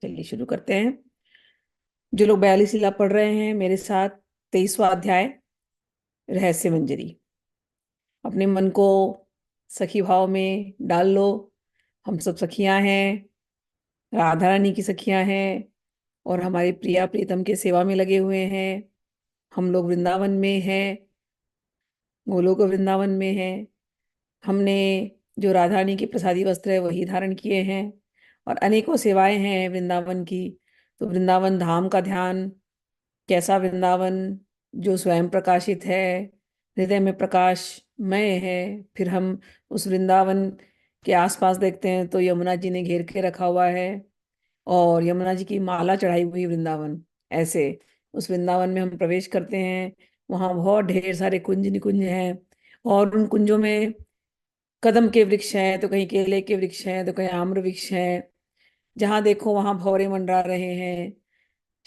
चलिए शुरू करते हैं। जो लोग 42 लीला पढ़ रहे हैं मेरे साथ, 23वां अध्याय रहस्य मंजरी। अपने मन को सखी भाव में डाल लो। हम सब सखियां हैं, राधा रानी की सखियां हैं और हमारे प्रिया प्रीतम के सेवा में लगे हुए हैं। हम लोग वृंदावन में हैं, गोलोक वृंदावन में हैं। हमने जो राधा रानी के प्रसादी वस्त्र है वही धारण किए हैं और अनेकों सेवाएं हैं वृंदावन की। तो वृंदावन धाम का ध्यान, कैसा वृंदावन जो स्वयं प्रकाशित है, हृदय में प्रकाशमय है। फिर हम उस वृंदावन के आसपास देखते हैं तो यमुना जी ने घेर के रखा हुआ है और यमुना जी की माला चढ़ाई हुई वृंदावन। ऐसे उस वृंदावन में हम प्रवेश करते हैं। वहाँ बहुत ढेर सारे कुंज निकुंज हैं और उन कुंजों में कदम के वृक्ष हैं, तो कहीं केले के वृक्ष हैं, तो कहीं आम्र वृक्ष हैं। जहाँ देखो वहां भंवरे मंडरा रहे हैं,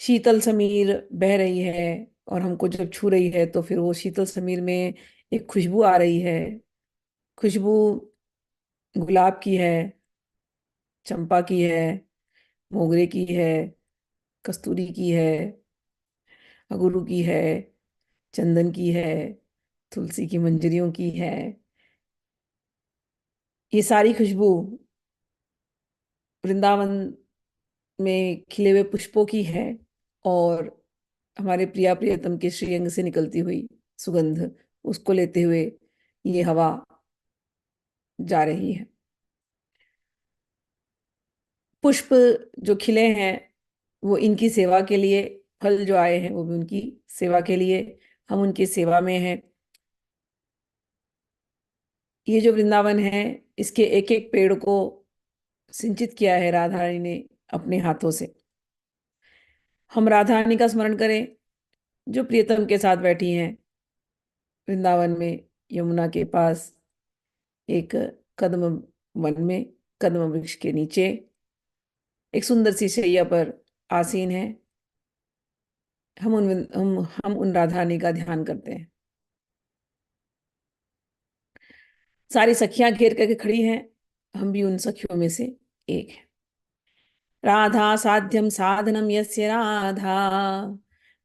शीतल समीर बह रही है और हमको जब छू रही है तो फिर वो शीतल समीर में एक खुशबू आ रही है। खुशबू गुलाब की है, चंपा की है, मोगरे की है, कस्तूरी की है, अगुरु की है, चंदन की है, तुलसी की मंजरियों की है। ये सारी खुशबू वृंदावन में खिले हुए पुष्पों की है और हमारे प्रिया प्रियतम के श्रीअंग से निकलती हुई सुगंध, उसको लेते हुए ये हवा जा रही है। पुष्प जो खिले हैं वो इनकी सेवा के लिए, फल जो आए हैं वो भी उनकी सेवा के लिए। हम उनकी सेवा में हैं। ये जो वृंदावन है, इसके एक एक पेड़ को सिंचित किया है राधा रानी ने अपने हाथों से। हम राधा रानी का स्मरण करें जो प्रियतम के साथ बैठी हैं वृंदावन में, यमुना के पास, एक कदम वन में, कदम वृक्ष के नीचे, एक सुंदर सी शैया पर आसीन है। हम उन राधा रानी का ध्यान करते हैं। सारी सखियां घेर करके खड़ी हैं, हम भी उन सखियों में से एक है। राधा साध्यम साधनम यस्य राधा,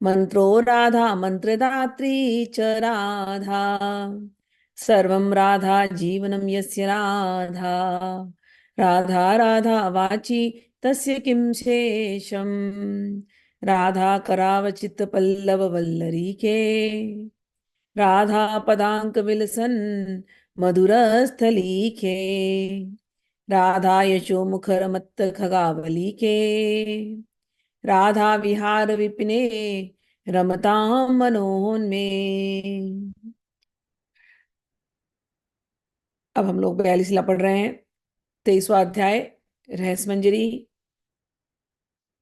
मंत्रो राधा मंत्रदात्री च राधा, सर्वं राधा जीवनम यस्य राधा, राधा राधा वाची तस्य किं शेषम, राधा करावचित पल्लव वल्लरी के, राधा पदांक विलसन मधुर स्थलीखे, राधा यशो मुखर मत्त खगावली के, राधा विहार विपिने रमतां मनोन्मे। अब हम लोग 42 ला पढ़ रहे हैं। 23वां अध्याय रहस्य मंजरी,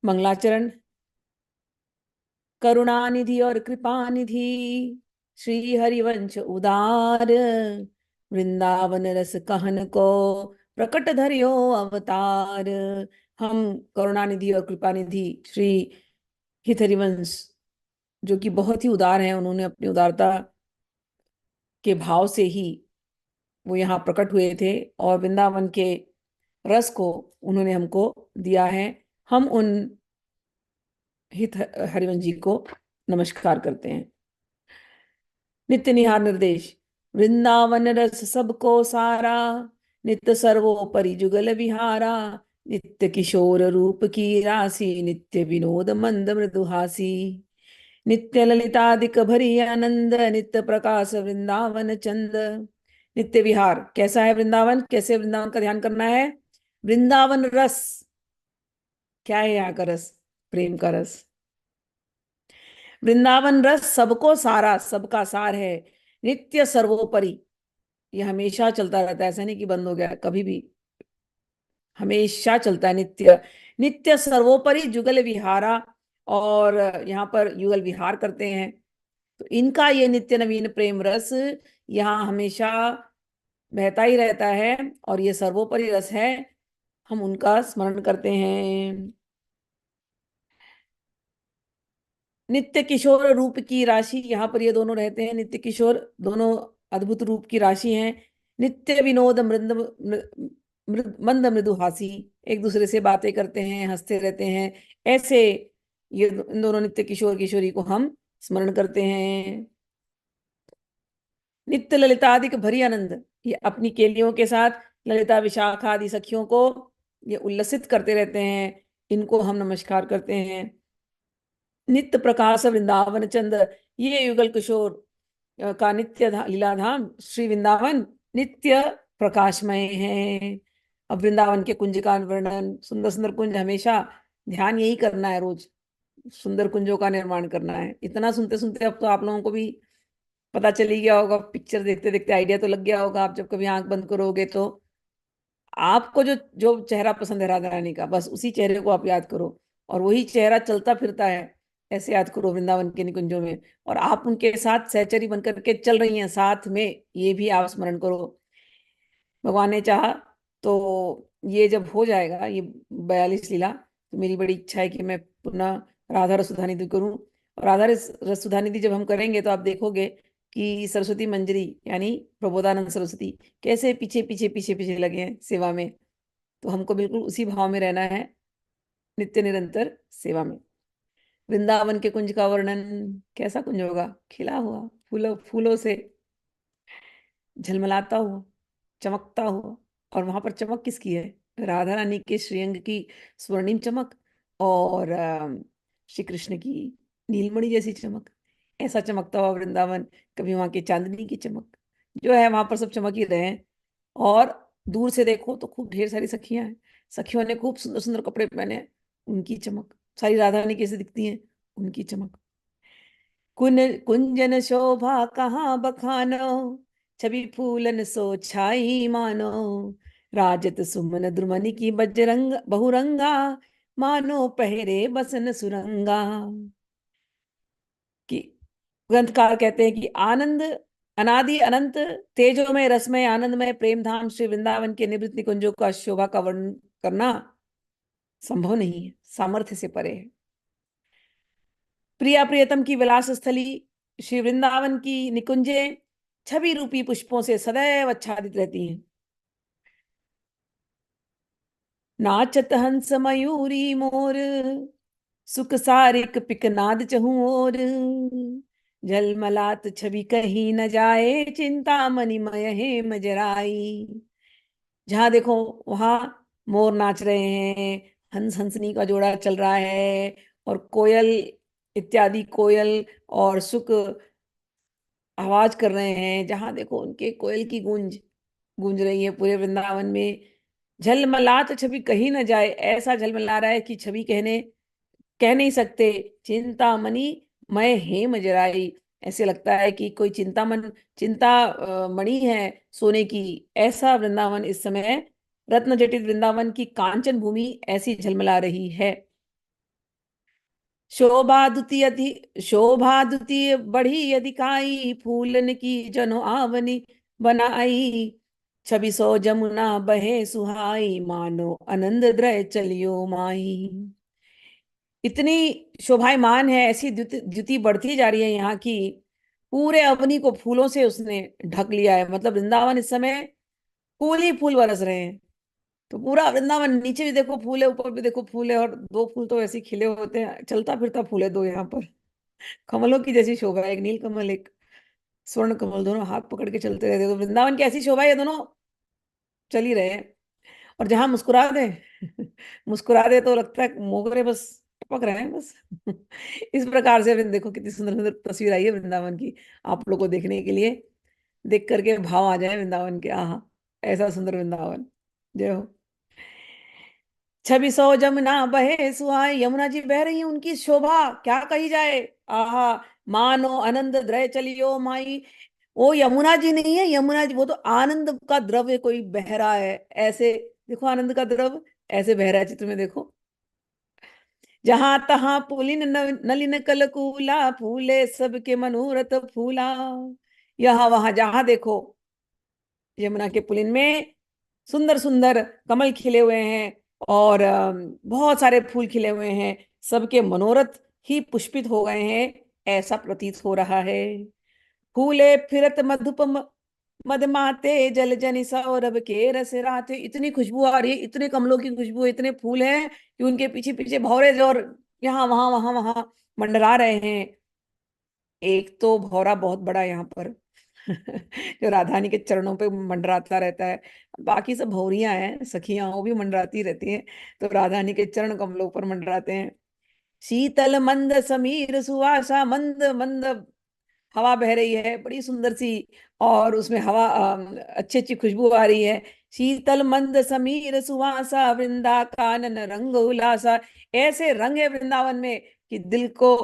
मंगलाचरण। करुणानिधि और कृपानिधि श्री हरिवंश उदार, वृंदावन रस कहन को प्रकट धरियो अवतार। हम करुणानिधि और कृपानिधि श्री हित हरिवंश, जो कि बहुत ही उदार हैं, उन्होंने अपनी उदारता के भाव से ही वो यहाँ प्रकट हुए थे और वृंदावन के रस को उन्होंने हमको दिया है। हम उन हित हरिवंश जी को नमस्कार करते हैं। नित्य निहार निर्देश। वृंदावन रस सबको सारा, नित्य सर्वोपरि जुगल विहारा, नित्य किशोर रूप की राशि, नित्य विनोद मंद मृदुहासी, नित्य ललितादिक भरी आनंद, नित्य प्रकाश वृंदावन चंद। नित्य विहार, कैसा है वृंदावन, कैसे वृंदावन का ध्यान करना है। वृंदावन रस, क्या है यहाँ का रस, प्रेम का रस। वृंदावन रस सबको सारा, सबका सार है। नित्य सर्वोपरि, ये हमेशा चलता रहता है, ऐसा नहीं कि बंद हो गया, कभी भी हमेशा चलता है। नित्य, नित्य सर्वोपरि जुगल विहारा, और यहाँ पर युगल विहार करते हैं। तो इनका ये नित्य नवीन प्रेम रस यहाँ हमेशा बहता ही रहता है और ये सर्वोपरि रस है। हम उनका स्मरण करते हैं। नित्य किशोर रूप की राशि, यहाँ पर ये दोनों रहते हैं, नित्य किशोर, दोनों अद्भुत रूप की राशि हैं। नित्य विनोद मंद मृदु हासी, एक दूसरे से बातें करते हैं, हंसते रहते हैं। ऐसे ये इन दोनों नित्य किशोर किशोरी को हम स्मरण करते हैं। नित्य ललितादिक भरी आनंद, ये अपनी केलियों के साथ ललिता विशाखा आदि सखियों को ये उल्लसित करते रहते हैं, इनको हम नमस्कार करते हैं। नित्य प्रकाश वृंदावन चंद्र, ये युगल किशोर का नित्य लीलाधाम श्री वृंदावन नित्य प्रकाशमय है। अब वृंदावन के कुंज का वर्णन, सुंदर सुंदर कुंज, हमेशा ध्यान यही करना है, रोज सुंदर कुंजों का निर्माण करना है। इतना सुनते सुनते अब तो आप लोगों को भी पता चली गया होगा, पिक्चर देखते देखते आइडिया तो लग गया होगा। आप जब कभी आंख बंद करोगे तो आपको जो जो चेहरा पसंद है राधा रानी का, बस उसी चेहरे को आप याद करो, और वही चेहरा चलता फिरता है, ऐसे याद करो वृंदावन के निकुंजों में। और आप उनके साथ सहचरी बनकर के चल रही हैं साथ में, ये भी आप स्मरण करो। भगवान ने चाहा तो ये जब हो जाएगा ये 42 लीला, तो मेरी बड़ी इच्छा है कि मैं पुनः राधा रसुधानिधि करूं। और राधा रसुधानिधि जब हम करेंगे तो आप देखोगे कि सरस्वती मंजरी यानी प्रबोधानंद सरस्वती कैसे पीछे पीछे पीछे पीछे लगे हैं सेवा में। तो हमको बिल्कुल उसी भाव में रहना है, नित्य निरंतर सेवा में। वृंदावन के कुंज का वर्णन, कैसा कुंज होगा, खिला हुआ फूलों फूलों से झलमलाता हुआ, चमकता हुआ। और वहां पर चमक किसकी है, राधा रानी के श्रीअंग की स्वर्णिम चमक, और श्री कृष्ण की नीलमणि जैसी चमक। ऐसा चमकता हुआ वृंदावन, कभी वहां की चांदनी की चमक जो है, वहां पर सब चमक ही रहे हैं। और दूर से देखो तो खूब ढेर सारी सखियां हैं, सखियों ने खूब सुंदर सुंदर कपड़े पहने हैं, उनकी चमक। सारी राधा रानी कैसे दिखती हैं, उनकी चमक। कुन कुंजन शोभा कहाँ बखानो, छवि फूलन सो छाई मानो। राजत सुमन द्रुमनि की बजरंग बहुरंगा, मानो पहरे बसन सुरंगा। कि ग्रंथकार कहते हैं कि आनंद अनादि अनंत तेजोमय रसमय आनंदमय प्रेम धाम श्री वृंदावन के निवृत्त निकुंजों का शोभा का वर्णन करना संभव नहीं है, सामर्थ्य से परे है। प्रिया प्रियतम की विलास स्थली श्री वृंदावन की निकुंजे छवि रूपी पुष्पों से सदैव आच्छादित रहती हैं। नाचत हंस मयूरी मोर, सुख सारिक पिकनाद चहु और। झलमलात छवि कहीं न जाए, चिंता मणिमय है मजराई। जहां देखो वहां मोर नाच रहे हैं, हंस हंसनी का जोड़ा चल रहा है, और कोयल इत्यादि कोयल और सुक आवाज कर रहे हैं। जहां देखो उनके कोयल की गूंज गूंज रही है पूरे वृंदावन में। झलमलात छवि कहीं न जाए, ऐसा झलमला रहा है कि छवि कह नहीं सकते। चिंतामणि मय हेम जराई, ऐसे लगता है कि कोई चिंता मणि है सोने की। ऐसा वृंदावन इस समय, रत्न जटित वृंदावन की कांचन भूमि ऐसी झलमला रही है। शोभा द्वितीय बढ़ी अधिकाई, फूलन की जनो आवनी बनाई। छवि सो जमुना बहे सुहाई, मानो आनंद द्रय चलियो माई। इतनी शोभायमान है, ऐसी द्युति द्युति बढ़ती जा रही है यहाँ की। पूरे अवनी को फूलों से उसने ढक लिया है, मतलब वृंदावन इस समय फूल ही फूल बरस रहे हैं। तो पूरा वृंदावन, नीचे भी देखो फूल है, ऊपर भी देखो फूल है, और दो फूल तो ऐसे ही खिले होते हैं, चलता फिरता फूल है दो यहाँ पर। कमलों की जैसी शोभा है, एक नील कमल एक स्वर्ण कमल, दोनों हाथ पकड़ के चलते रहते। तो वृंदावन की ऐसी शोभा है, दोनों चल ही रहे हैं। और जहां मुस्कुरा दे मुस्कुरा दे तो लगता है मोगरे बस टपक रहे हैं बस। इस प्रकार से देखो कितनी सुंदर सुंदर तस्वीर आई है वृंदावन की, आप लोग को देखने के लिए। देख करके भाव आ जाए वृंदावन के, आहा ऐसा सुंदर वृंदावन। जय हो। छवि सौ जमुना बहे सुहाए, यमुना जी बह रही हैं, उनकी शोभा क्या कही जाए। आहा, मानो आनंद द्रय चलियो माई। वो यमुना जी नहीं है, यमुना जी वो तो आनंद का द्रव्य कोई बह रहा है ऐसे। देखो आनंद का द्रव ऐसे बह रहा है, चित्र में देखो। जहां तहां पुलिन नलिन कलकूला, फूले सबके मनोरथ फूला। यहाँ वहां जहां देखो यमुना के पुलिन में सुंदर सुंदर कमल खिले हुए हैं, और बहुत सारे फूल खिले हुए हैं, सबके मनोरथ ही पुष्पित हो गए हैं, ऐसा प्रतीत हो रहा है। फूले फिरत मदमाते जल जनि सौरभ के रस राते। इतनी खुशबू आ रही है, इतने कमलों की खुशबू, इतने फूल हैं कि उनके पीछे पीछे भौरे जो और यहाँ वहां वहां वहां मंडरा रहे हैं। एक तो भौरा बहुत बड़ा यहाँ पर जो राधा रानी के चरणों पे मंडराता रहता है। बाकी सब भौरियां हैं, सखियां, वो भी मंडराती रहती हैं। तो राधा रानी के चरण कमलों पर मंडराते हैं। शीतल मंद समीर सुवासा, मंद मंद हवा बह रही है बड़ी सुंदर सी, और उसमें हवा अच्छी अच्छी खुशबू आ रही है। शीतल मंद समीर सुवासा, वृंदा कानन रंग उल्लासा। ऐसे रंग है वृंदावन में कि दिल को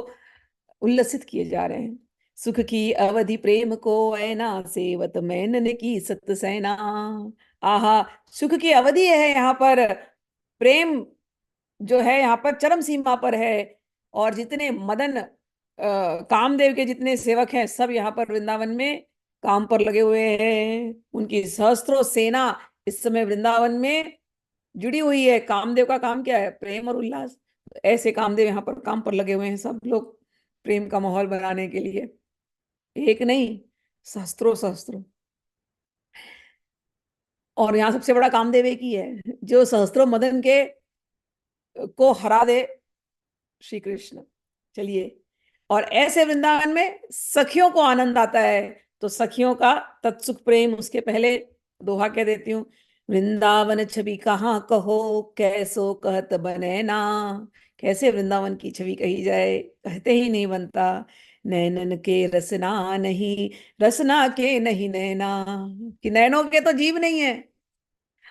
उल्लसित किए जा रहे हैं। सुख की अवधि प्रेम को ऐना, सेवत मैनन की सत सेना। आहा, सुख की अवधि है यहाँ पर। प्रेम जो है यहाँ पर चरम सीमा पर है। और जितने मदन कामदेव के जितने सेवक हैं, सब यहाँ पर वृंदावन में काम पर लगे हुए हैं। उनकी सहस्त्रों सेना इस समय वृंदावन में जुड़ी हुई है। कामदेव का काम क्या है? प्रेम और उल्लास। ऐसे कामदेव यहाँ पर काम पर लगे हुए हैं, सब लोग प्रेम का माहौल बनाने के लिए। एक नहीं, सहस्त्रों सहस्त्रों। और यहाँ सबसे बड़ा कामदेव एक ही है, जो सहस्त्रों मदन के को हरा दे, श्री कृष्ण। चलिए, और ऐसे वृंदावन में सखियों को आनंद आता है। तो सखियों का तत्सुख प्रेम, उसके पहले दोहा कह देती हूँ। वृंदावन छवि कहाँ कहो, कैसो कहत बने ना। कैसे वृंदावन की छवि कही जाए, कहते ही नहीं बनता। नैनन के रसना नहीं, रसना के नहीं नैना। कि नैनों के तो जीव नहीं है।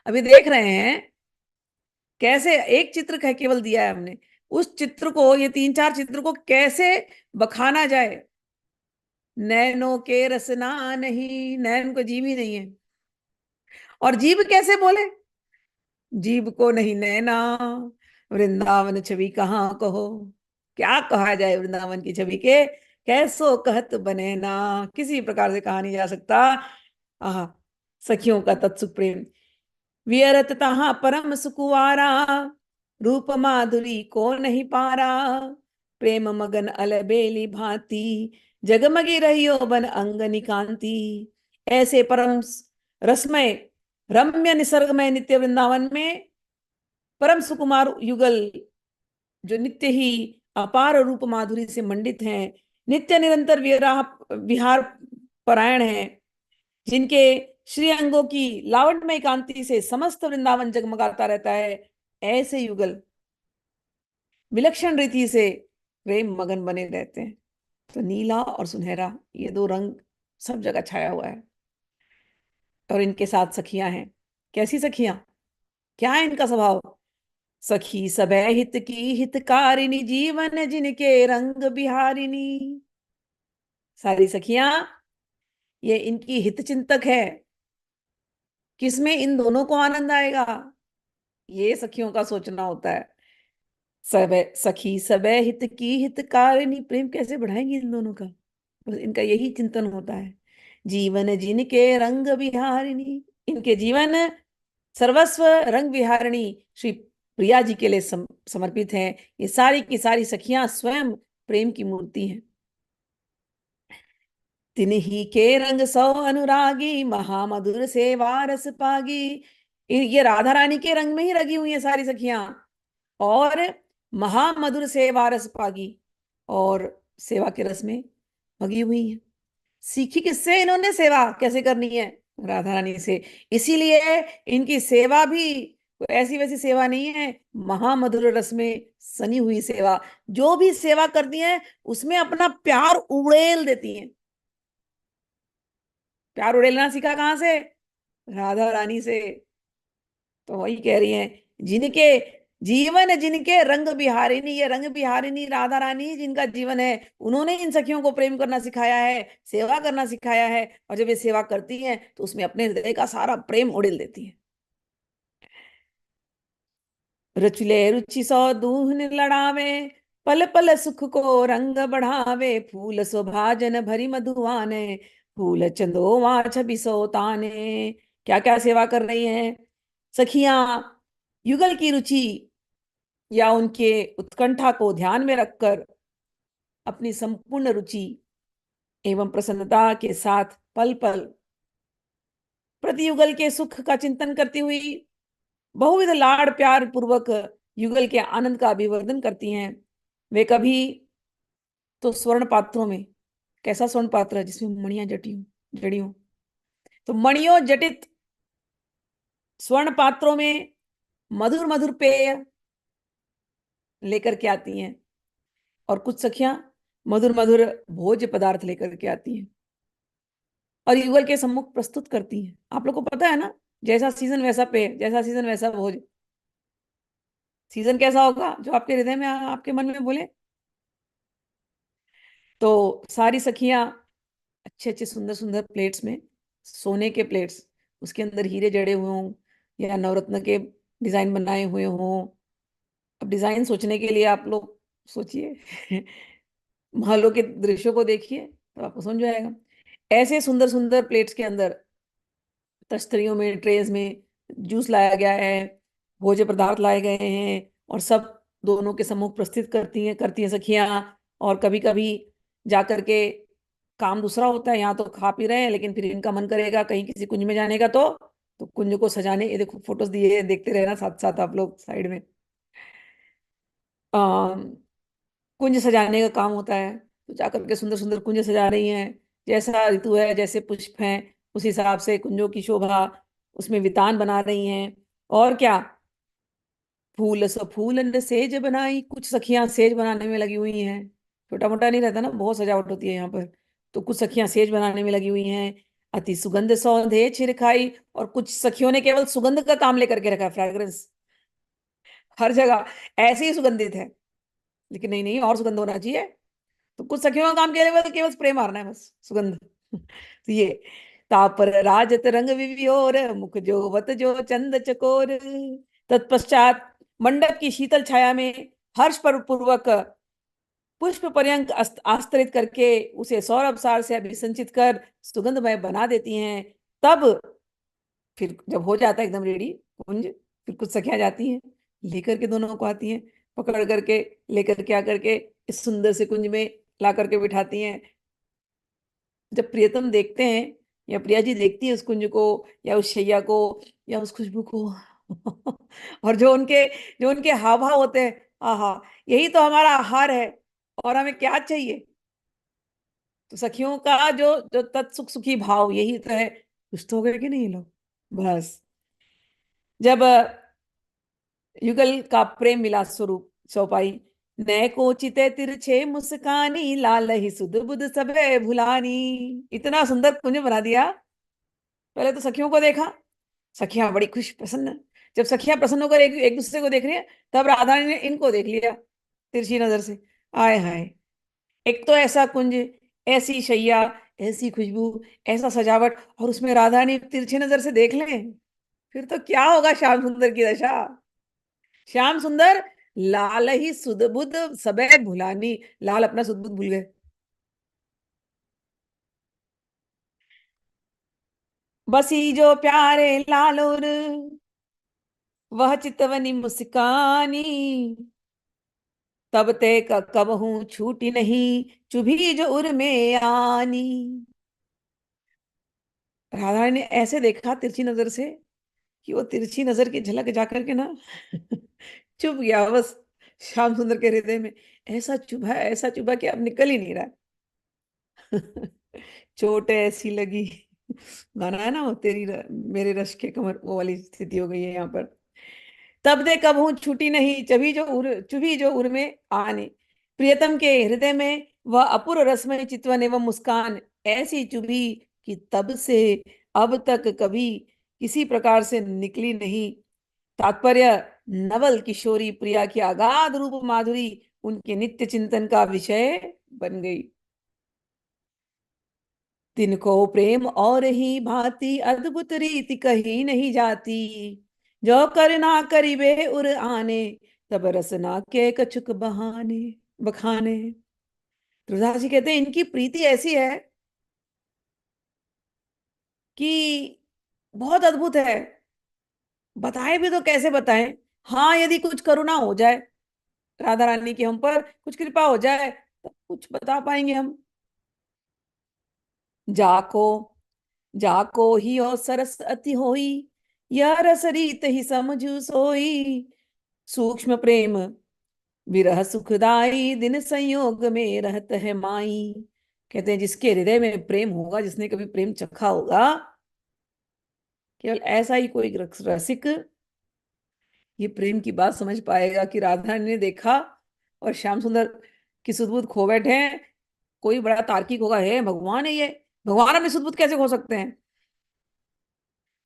अभी देख रहे हैं कैसे एक चित्र का केवल दिया है हमने, उस चित्र को, ये तीन चार चित्र को कैसे बखाना जाए। नैनों के रसना नहीं, नैन को जीव ही नहीं है। और जीव कैसे बोले? जीव को नहीं नैना, वृंदावन छवि कहाँ कहो। क्या कहा जाए वृंदावन की छवि के? कैसो कहत बने ना, किसी प्रकार से कहा नहीं जा सकता। आह, सखियों का तत्सुख प्रेम। वियरत तहाँ परम सुकुवारा, रूप माधुरी को नहीं पारा। प्रेम मगन अलबेली भांति, जगमगी रहियो बन अंगनी कांति। ऐसे परम रसमय रम्य निसर्गमय नित्य वृंदावन में परम सुकुमार युगल, जो नित्य ही अपार रूप माधुरी से मंडित हैं, नित्य निरंतर विहार परायण हैं, जिनके श्री अंगों की लावण्यमय कांति से समस्त वृंदावन जगमगाता रहता है। ऐसे युगल विलक्षण रीति से प्रेम मगन बने रहते हैं। तो नीला और सुनहरा, ये दो रंग सब जगह छाया हुआ है। और इनके साथ सखियां हैं। कैसी सखियां? क्या है इनका स्वभाव? सखी सबे हित की हितकारिणी, जीवन जिनके रंग बिहारिणी। सारी सखियां ये इनकी हित चिंतक है। किसमें इन दोनों को आनंद आएगा, ये सखियों का सोचना होता है। सबे सखी सबे हित की हितकारिणी, प्रेम कैसे बढ़ाएंगे इन दोनों का, बस इनका यही चिंतन होता है। जीवन जिनके रंग विहारिणी, इनके जीवन सर्वस्व रंग विहारिणी श्री प्रिया जी के लिए समर्पित हैं। ये सारी की सारी सखियां स्वयं प्रेम की मूर्ति हैं। तिन्ही के रंग सौ अनुरागी, महामधुर से वारस पागी। ये राधा रानी के रंग में ही रंगी हुई हैं सारी सखियां। और महामधुर से वारस पागी, और सेवा के रस में भगी हुई है। सीखी किससे इन्होंने सेवा कैसे करनी है? राधा रानी से। इसीलिए इनकी सेवा भी ऐसी वैसी सेवा नहीं है, महामधुर रस में सनी हुई सेवा। जो भी सेवा करती हैं उसमें अपना प्यार उड़ेल देती हैं। प्यार उड़ेलना सीखा कहाँ से? राधा रानी से। तो वही कह रही हैं, जिनके जीवन जिनके रंग बिहारिणी, ये रंग बिहारिणी राधा रानी जिनका जीवन है, उन्होंने इन सखियों को प्रेम करना सिखाया है, सेवा करना सिखाया है। और जब ये सेवा करती हैं तो उसमें अपने हृदय का सारा प्रेम उड़ेल देती हैं। रुचले रुचि सौ दूहन लड़ावे, पल पल सुख को रंग बढ़ावे। फूल सुभाजन भरी मधुआने, फूल चंदोवा छवि सोताने। क्या क्या सेवा कर रही हैं सखियां? युगल की रुचि या उनके उत्कंठा को ध्यान में रखकर अपनी संपूर्ण रुचि एवं प्रसन्नता के साथ पल पल प्रति युगल के सुख का चिंतन करती हुई बहुविध लाड़ प्यार पूर्वक युगल के आनंद का अभिवर्धन करती हैं। वे कभी तो स्वर्ण पात्रों में, कैसा स्वर्ण पात्र है जिसमें मणियां जड़ी हो, तो मणियों जटित स्वर्ण पात्रों में मधुर मधुर पेय लेकर के आती हैं, और कुछ सखियां मधुर मधुर भोज्य पदार्थ लेकर के आती हैं और युगल के सम्मुख प्रस्तुत करती हैं। आप लोग को पता है ना, जैसा सीजन वैसा पेय, जैसा सीजन वैसा भोज। सीजन कैसा होगा जो आपके हृदय में आपके मन में बोले। तो सारी सखियां अच्छे अच्छे सुंदर सुंदर प्लेट्स में, सोने के प्लेट्स, उसके अंदर हीरे जड़े हुए हों या नवरत्न के डिजाइन बनाए हुए हों। अब डिजाइन सोचने के लिए आप लोग सोचिए, महलों के दृश्यों को देखिए तो आपको समझ आएगा। ऐसे सुंदर सुंदर प्लेट्स के अंदर, तश्तरियों में, ट्रेज में जूस लाया गया है, भोज्य पदार्थ लाए गए हैं, और सब दोनों के सम्मुख प्रस्तुत करती हैं सखियां। और कभी कभी जा करके, काम दूसरा होता है, यहाँ तो खा पी रहे हैं, लेकिन फिर इनका मन करेगा कहीं किसी कुंज में जाने का, तो कुंज को सजाने, ये देखो फोटोज दिए हैं, देखते रहना साथ साथ आप लोग साइड में। आ, कुंज सजाने का काम होता है, तो जाकर के सुंदर सुंदर कुंज सजा रही हैं। जैसा ऋतु है, जैसे पुष्प हैं, उस हिसाब से कुंजों की शोभा, उसमें वितान बना रही हैं। और क्या, फूल सो फूलन सेज बनाई, कुछ सखियां सेज बनाने में लगी हुई हैं। छोटा मोटा नहीं रहता ना, बहुत सजावट होती है यहाँ पर। तो कुछ सखियां सेज बनाने में लगी हुई हैं। अति सुगंध सौंधे छिरकाई, और कुछ सखियों ने केवल सुगंध का काम लेकर के रखा है, फ्रेग्रेंस हर जगह ऐसे ही सुगंधित है, लेकिन नहीं नहीं, और सुगंध होना चाहिए। तो कुछ सखियों का काम केवल केवल स्प्रे मारना है, बस सुगंध। तो ये, तापर राजत रंग विवियोर, मुख जोवत जो चंद चकोर। तत्पश्चात मंडप की शीतल छाया में हर्ष पर पूर्वक पुष्प पर्यंक आस्तरित करके उसे सौरभ सार से अभिसंचित कर सुगंधमय बना देती हैं। तब फिर जब हो जाता है एकदम रेडी कुंज, फिर कुछ सखियां जाती हैं, लेकर के दोनों को आती हैं, पकड़ करके लेकर के आकर के इस सुंदर से कुंज में ला करके बिठाती हैं। जब प्रियतम देखते हैं, या प्रिया जी देखती है उस कुंज को, या उस शैया को, या उस खुशबू को, और जो उनके हाव भाव होते हैं, आहा, यही तो हमारा आहार है, और हमें क्या चाहिए। तो सखियों का जो जो तत्सुख सुखी भाव, यही तो है। कुछ तो हो गए कि नहीं लोग, बस। जब युगल का प्रेम मिला स्वरूप चौपाई, नए को चिते तिरछे मुस्कानी, लाल ही सुध बुध सबे भुलानी। इतना सुंदर कुंज बना दिया। पहले तो सखियों को देखा, सखियां बड़ी खुश प्रसन्न। जब सखियां प्रसन्न होकर एक दूसरे को देख रही है, तब राधा ने इनको देख लिया तिरछी नजर से। आय हाय, एक तो ऐसा कुंज, ऐसी शैया, ऐसी खुशबू, ऐसा सजावट, और उसमें राधा ने तिरछी नजर से देख ले, फिर तो क्या होगा श्याम सुंदर की दशा। श्याम सुंदर लाल ही सुध बुध सबे भुलानी, लाल अपना सुध बुध भूल गए। बसी जो प्यारे लालोर, वह चितवनी मुस्कानी, तब ते कब हूं छूटी नहीं, चुभी जो उर में आनी। राधा ने ऐसे देखा तिरछी नजर से, कि वो तिरछी नजर की झलक जाकर के ना, चुभ गया बस श्याम सुंदर के हृदय में। ऐसा चुभा, ऐसा चुभा कि अब निकल ही नहीं रहा। चोट ऐसी लगी, गाना है ना वो, मेरे रश के कमर, वो वाली स्थिति हो गई है यहाँ पर। तब दे कब हूं छूटी नहीं, चुभी जो उर में आने। प्रियतम के हृदय में वह अपूर्व रसमय चितवन एवं मुस्कान ऐसी चुभी, कि तब से अब तक कभी किसी प्रकार से निकली नहीं। तात्पर्य, नवल किशोरी प्रिया की अगाध रूप माधुरी उनके नित्य चिंतन का विषय बन गई। तिनको प्रेम और ही भांति अद्भुत रीति कही नहीं जाती, जो कर ना करिबे उर आने, तब रसना के कछुक बहाने बखाने। तुलसीदास जी कहते हैं इनकी प्रीति ऐसी है कि बहुत अद्भुत है। बताए भी तो कैसे बताएं। हाँ, यदि कुछ करुणा हो जाए राधा रानी की हम पर, कुछ कृपा हो जाए, तो कुछ बता पाएंगे हम। जाको जाको ही हो सरस अति होई, यह रस रीत ही समझू सोई। सूक्ष्म प्रेम विरह सुखदाई, दिन संयोग में रहत है माई। कहते हैं जिसके हृदय में प्रेम होगा, जिसने कभी प्रेम चखा होगा, केवल ऐसा ही कोई रसिक ये प्रेम की बात समझ पाएगा कि राधा रानी ने देखा और श्याम सुंदर की सुध खो बैठे हैं। कोई बड़ा तार्किक होगा, है भगवान है ये, भगवान अपनी सुध कैसे खो सकते हैं?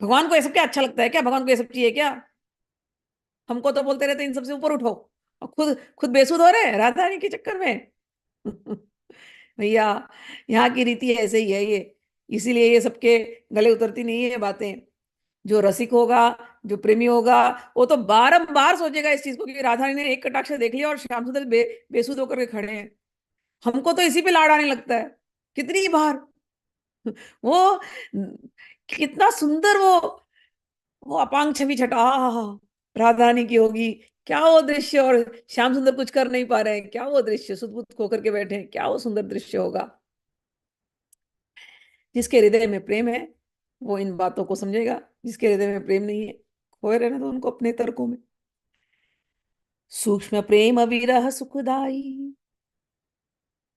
भगवान को ये सब क्या अच्छा लगता है क्या? भगवान को ये सब चाहिए क्या? हमको तो बोलते रहते इन सबसे ऊपर उठो, और खुद खुद बेसुध हो रहे हैं राधा रानी के चक्कर में। भैया, यहाँ की रीति ऐसे ही है ये, इसीलिए ये सबके गले उतरती नहीं है बातें। जो रसिक होगा, जो प्रेमी होगा, वो तो बारंबार सोचेगा इस चीज को कि राधा रानी ने एक कटाक्ष देख लिया और श्याम सुंदर बेसुध होकर के खड़े हैं। हमको तो इसी पे लाड़ आने लगता है कितनी बार। वो कितना सुंदर वो अपांग छवि छटा राधा रानी की होगी। क्या वो दृश्य, और श्याम सुंदर कुछ कर नहीं पा रहे हैं, क्या वो दृश्य, सुध होकर के बैठे हैं, क्या वो सुंदर दृश्य होगा। जिसके हृदय में प्रेम है वो इन बातों को समझेगा, जिसके हृदय में प्रेम नहीं है खोए रहने तो उनको अपने तर्कों में। सूक्ष्म प्रेम विरह सुखदाई,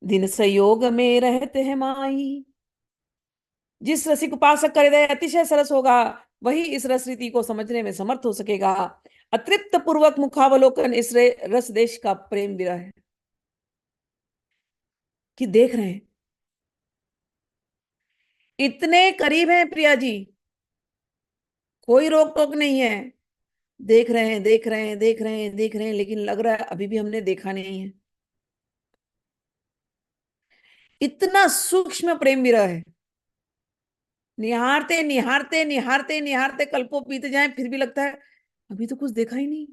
दिन संयोग में रहते हैं माई। जिस रसिक उपासक का हृदय अतिशय सरस होगा, वही इस रस रीति को समझने में समर्थ हो सकेगा। अतृप्त पूर्वक मुखावलोकन इस रस देश का प्रेम विरह है। कि देख रहे हैं, इतने करीब हैं प्रिया जी, कोई रोक टोक नहीं है। देख रहे हैं, देख रहे हैं, देख रहे हैं, देख रहे हैं, लेकिन लग रहा है अभी भी हमने देखा नहीं है। इतना सूक्ष्म प्रेम विरह है। निहारते निहारते निहारते निहारते कल्पों बीत जाए, फिर भी लगता है अभी तो कुछ देखा ही नहीं।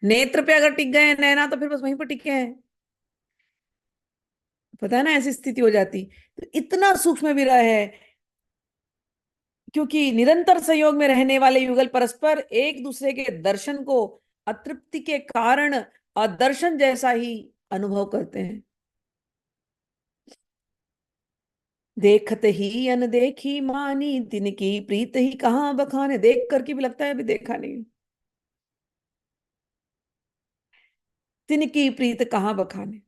नेत्र पे अगर टिक गए हैं नैना, तो फिर बस वहीं पर टिके हैं। पता है ना, ऐसी स्थिति हो जाती। तो इतना सूक्ष्म विरह है, क्योंकि निरंतर संयोग में रहने वाले युगल परस्पर एक दूसरे के दर्शन को अतृप्ति के कारण अदर्शन जैसा ही अनुभव करते हैं। देखत ही अनदेखी मानी, दिन की प्रीत ही कहाँ बखाने। देख करके भी लगता है अभी देखा नहीं। दिन की प्रीत कहाँ बखाने।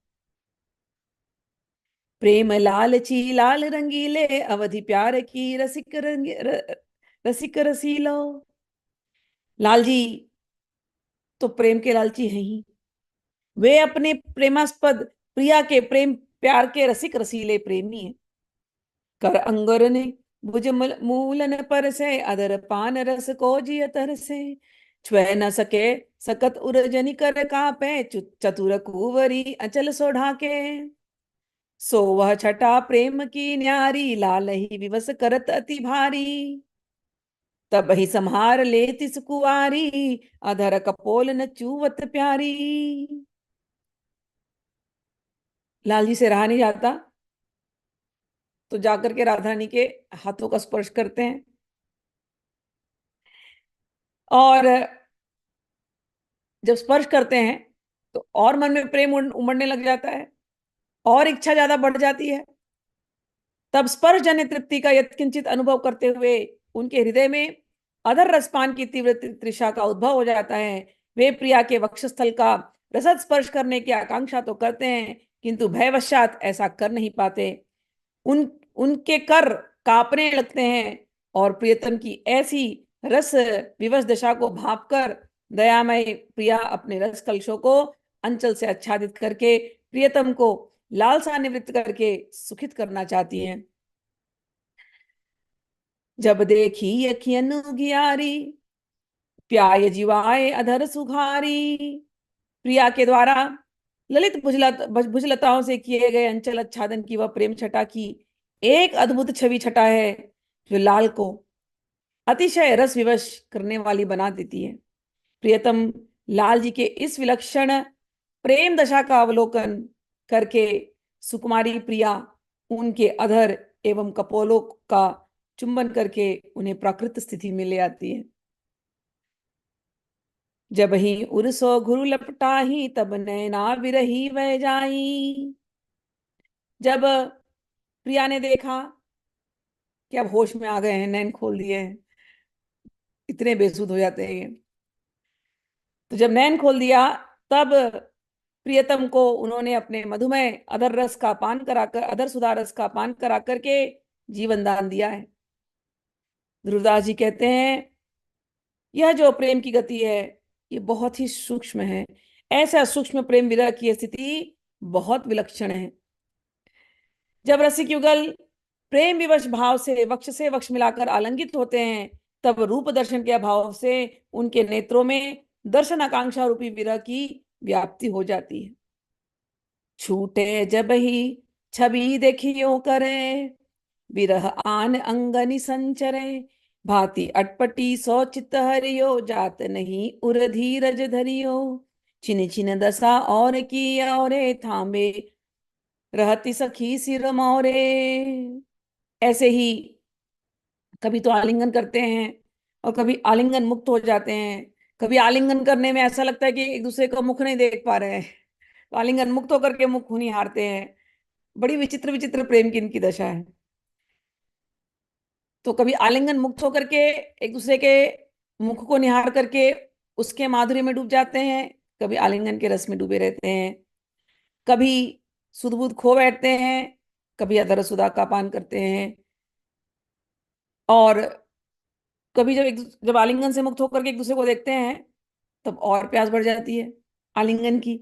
प्रेम लालची लाल रंगीले, अवधि प्यार की रसिक रसीलो। लाल जी तो प्रेम के लालची हैं ही। वे अपने प्रेमास्पद प्रिया के प्रेम प्यार के रसिक रसीले प्रेमी हैं। कर अंगुर ने भुज मूलन पर से, अदर पान रस को जिय तर से। छुए न सके सकत उर्जनि कर कापे, चतुर कुंवरी अचल सो ढाके। सो वह छटा प्रेम की न्यारी, लाल ही विवश करत अति भारी। तब ही संहार ले तिस कुआरी, अधर कपोल न चूवत प्यारी। लाल जी से रहा नहीं जाता, तो जाकर के राधा रानी के हाथों का स्पर्श करते हैं। और जब स्पर्श करते हैं तो और मन में प्रेम उमड़ने लग जाता है, और इच्छा ज्यादा बढ़ जाती है। तब स्पर्श जन्य तृप्ति का यत्किंचित अनुभव करते हुए उनके हृदय में अधर रसपान की तीव्र तृषा का उद्भव हो जाता है। वे प्रिया के वक्षस्थल का रसद स्पर्श करने की आकांक्षा तो करते हैं, किंतु भयवशात ऐसा कर नहीं पाते। उन उनके कर कांपने लगते हैं, और प्रियतम की ऐसी रस विवश दशा को भांपकर दयामय प्रिया अपने रस कलशों को अंचल से आच्छादित करके प्रियतम को लालसा निवृत्त करके सुखित करना चाहती हैं। जब देखी अखियन उगियारी, प्याय जीवाए अधर सुघारी। प्रिया के द्वारा ललित भुजलताओं से किए गए अंचल आच्छादन की वह प्रेम छटा की एक अद्भुत छवि छटा है, जो लाल को अतिशय रस विवश करने वाली बना देती है। प्रियतम लाल जी के इस विलक्षण प्रेम दशा का अवलोकन करके सुकुमारी प्रिया उनके अधर एवं कपोलों का चुंबन करके उन्हें प्राकृत स्थिति में ले आती है। जब ही उर्सो घुरु लपटाही, तब नैना विरही वह जाई। जब प्रिया ने देखा कि अब होश में आ गए हैं, नैन खोल दिए हैं, इतने बेसुध हो जाते हैं ये। तो जब नैन खोल दिया, तब प्रियतम को उन्होंने अपने मधुमेह अधर रस का पान कराकर, अधर सुधा रस का पान करा करके जीवन दान दिया है। ध्रुवदास जी कहते हैं, यह जो प्रेम की गति है ये बहुत ही सूक्ष्म है। ऐसा सूक्ष्म प्रेम विरह की स्थिति बहुत विलक्षण है। जब रसिक युगल प्रेम विवश भाव से वक्ष से वक्ष मिलाकर आलिंगित होते हैं, तब रूप दर्शन के अभाव से उनके नेत्रों में दर्शन आकांक्षा रूपी विरह की व्याप्ति हो जाती है। छूटे जब ही छवि देखियो करे, विरह आन अंगनि संचरे, भांति अटपटी सौ चित्त हरियो, जात नहीं उर धीरज धरियो, छिन छिन दशा और की और थामे, रहती सखी सिर मोरे। ऐसे ही कभी तो आलिंगन करते हैं और कभी आलिंगन मुक्त हो जाते हैं। कभी आलिंगन करने में ऐसा लगता है कि एक दूसरे का मुख नहीं देख पा रहे हैं, तो आलिंगन मुक्त होकर के मुख नहीं हारते हैं। बड़ी विचित्र विचित्र प्रेम की इनकी दशा है। तो कभी आलिंगन मुक्त होकर के एक दूसरे के मुख को निहार करके उसके माधुर्य में डूब जाते हैं, कभी आलिंगन के रस में डूबे रहते हैं, कभी सुध बुध खो बैठते हैं, कभी अधर सुधा का पान करते हैं, और कभी जब आलिंगन से मुक्त होकर के एक दूसरे को देखते हैं, तब और प्यास बढ़ जाती है आलिंगन की।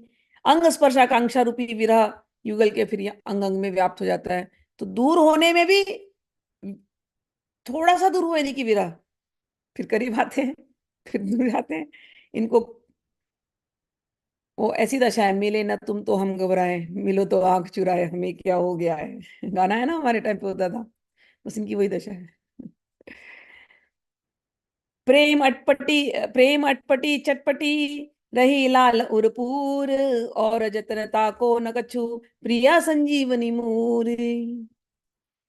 अंग स्पर्श आकांक्षा रूपी विरह युगल के फिर अंग अंग में व्याप्त हो जाता है। तो दूर होने में भी, थोड़ा सा दूर हुए नहीं की विरह, फिर करीब आते हैं, फिर दूर जाते हैं। इनको वो ऐसी दशा है, मिले ना तुम तो हम घबराए, मिलो तो आंख चुराए, हमें क्या हो गया है। गाना है ना, हमारे टाइम पे होता था। बस इनकी वही दशा है। प्रेम अटपटी चटपटी, रही लाल उरपूर, और जतनता को न कछु, प्रिया संजीवनी मूर।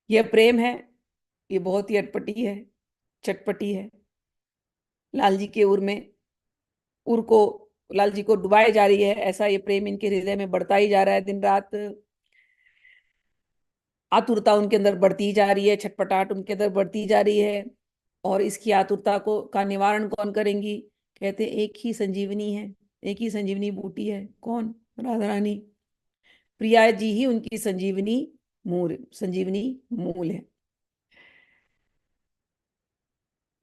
यह प्रेम है, ये बहुत ही अटपटी है, चटपटी है। लाल जी के उर में, उर को, लाल जी को डुबाई जा रही है, ऐसा ये प्रेम इनके हृदय में बढ़ता ही जा रहा है दिन रात। आतुरता उनके अंदर बढ़ती जा रही है, छटपटाहट उनके अंदर बढ़ती जा रही है। और इसकी आतुरता को का निवारण कौन करेंगी? कहते एक ही संजीवनी है, एक ही संजीवनी बूटी है। कौन? राधा रानी। प्रिया जी ही उनकी संजीवनी मूल है।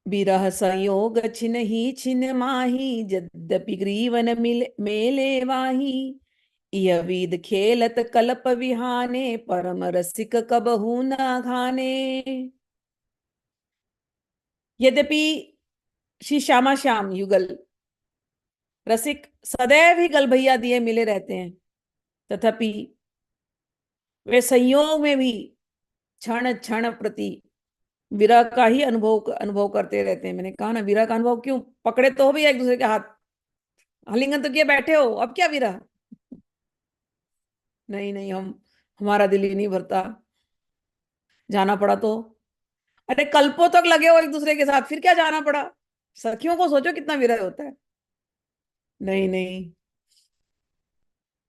विरह संयोग छिन ही छिन माही, यद्यपि ग्रीवन मेले वाही, यह विध खेलत कल्प विहाने, परम रसिक कबहू न घाने। यद्यपि श्री श्यामा श्याम युगल रसिक सदैव ही गल भैया दिए मिले रहते हैं, तथापि वे संयोग में भी क्षण क्षण प्रति विरह का ही अनुभव अनुभव करते रहते हैं। मैंने कहा ना, विरह का अनुभव क्यों? पकड़े तो भी एक दूसरे के हाथ, आलिंगन तो किए बैठे हो, अब क्या विरह? नहीं नहीं, हमारा दिल ही नहीं भरता, जाना पड़ा तो। अरे कल्पों तक लगे हो एक दूसरे के साथ, फिर क्या जाना पड़ा? सखियों को सोचो कितना विरह होता है। नहीं नहीं,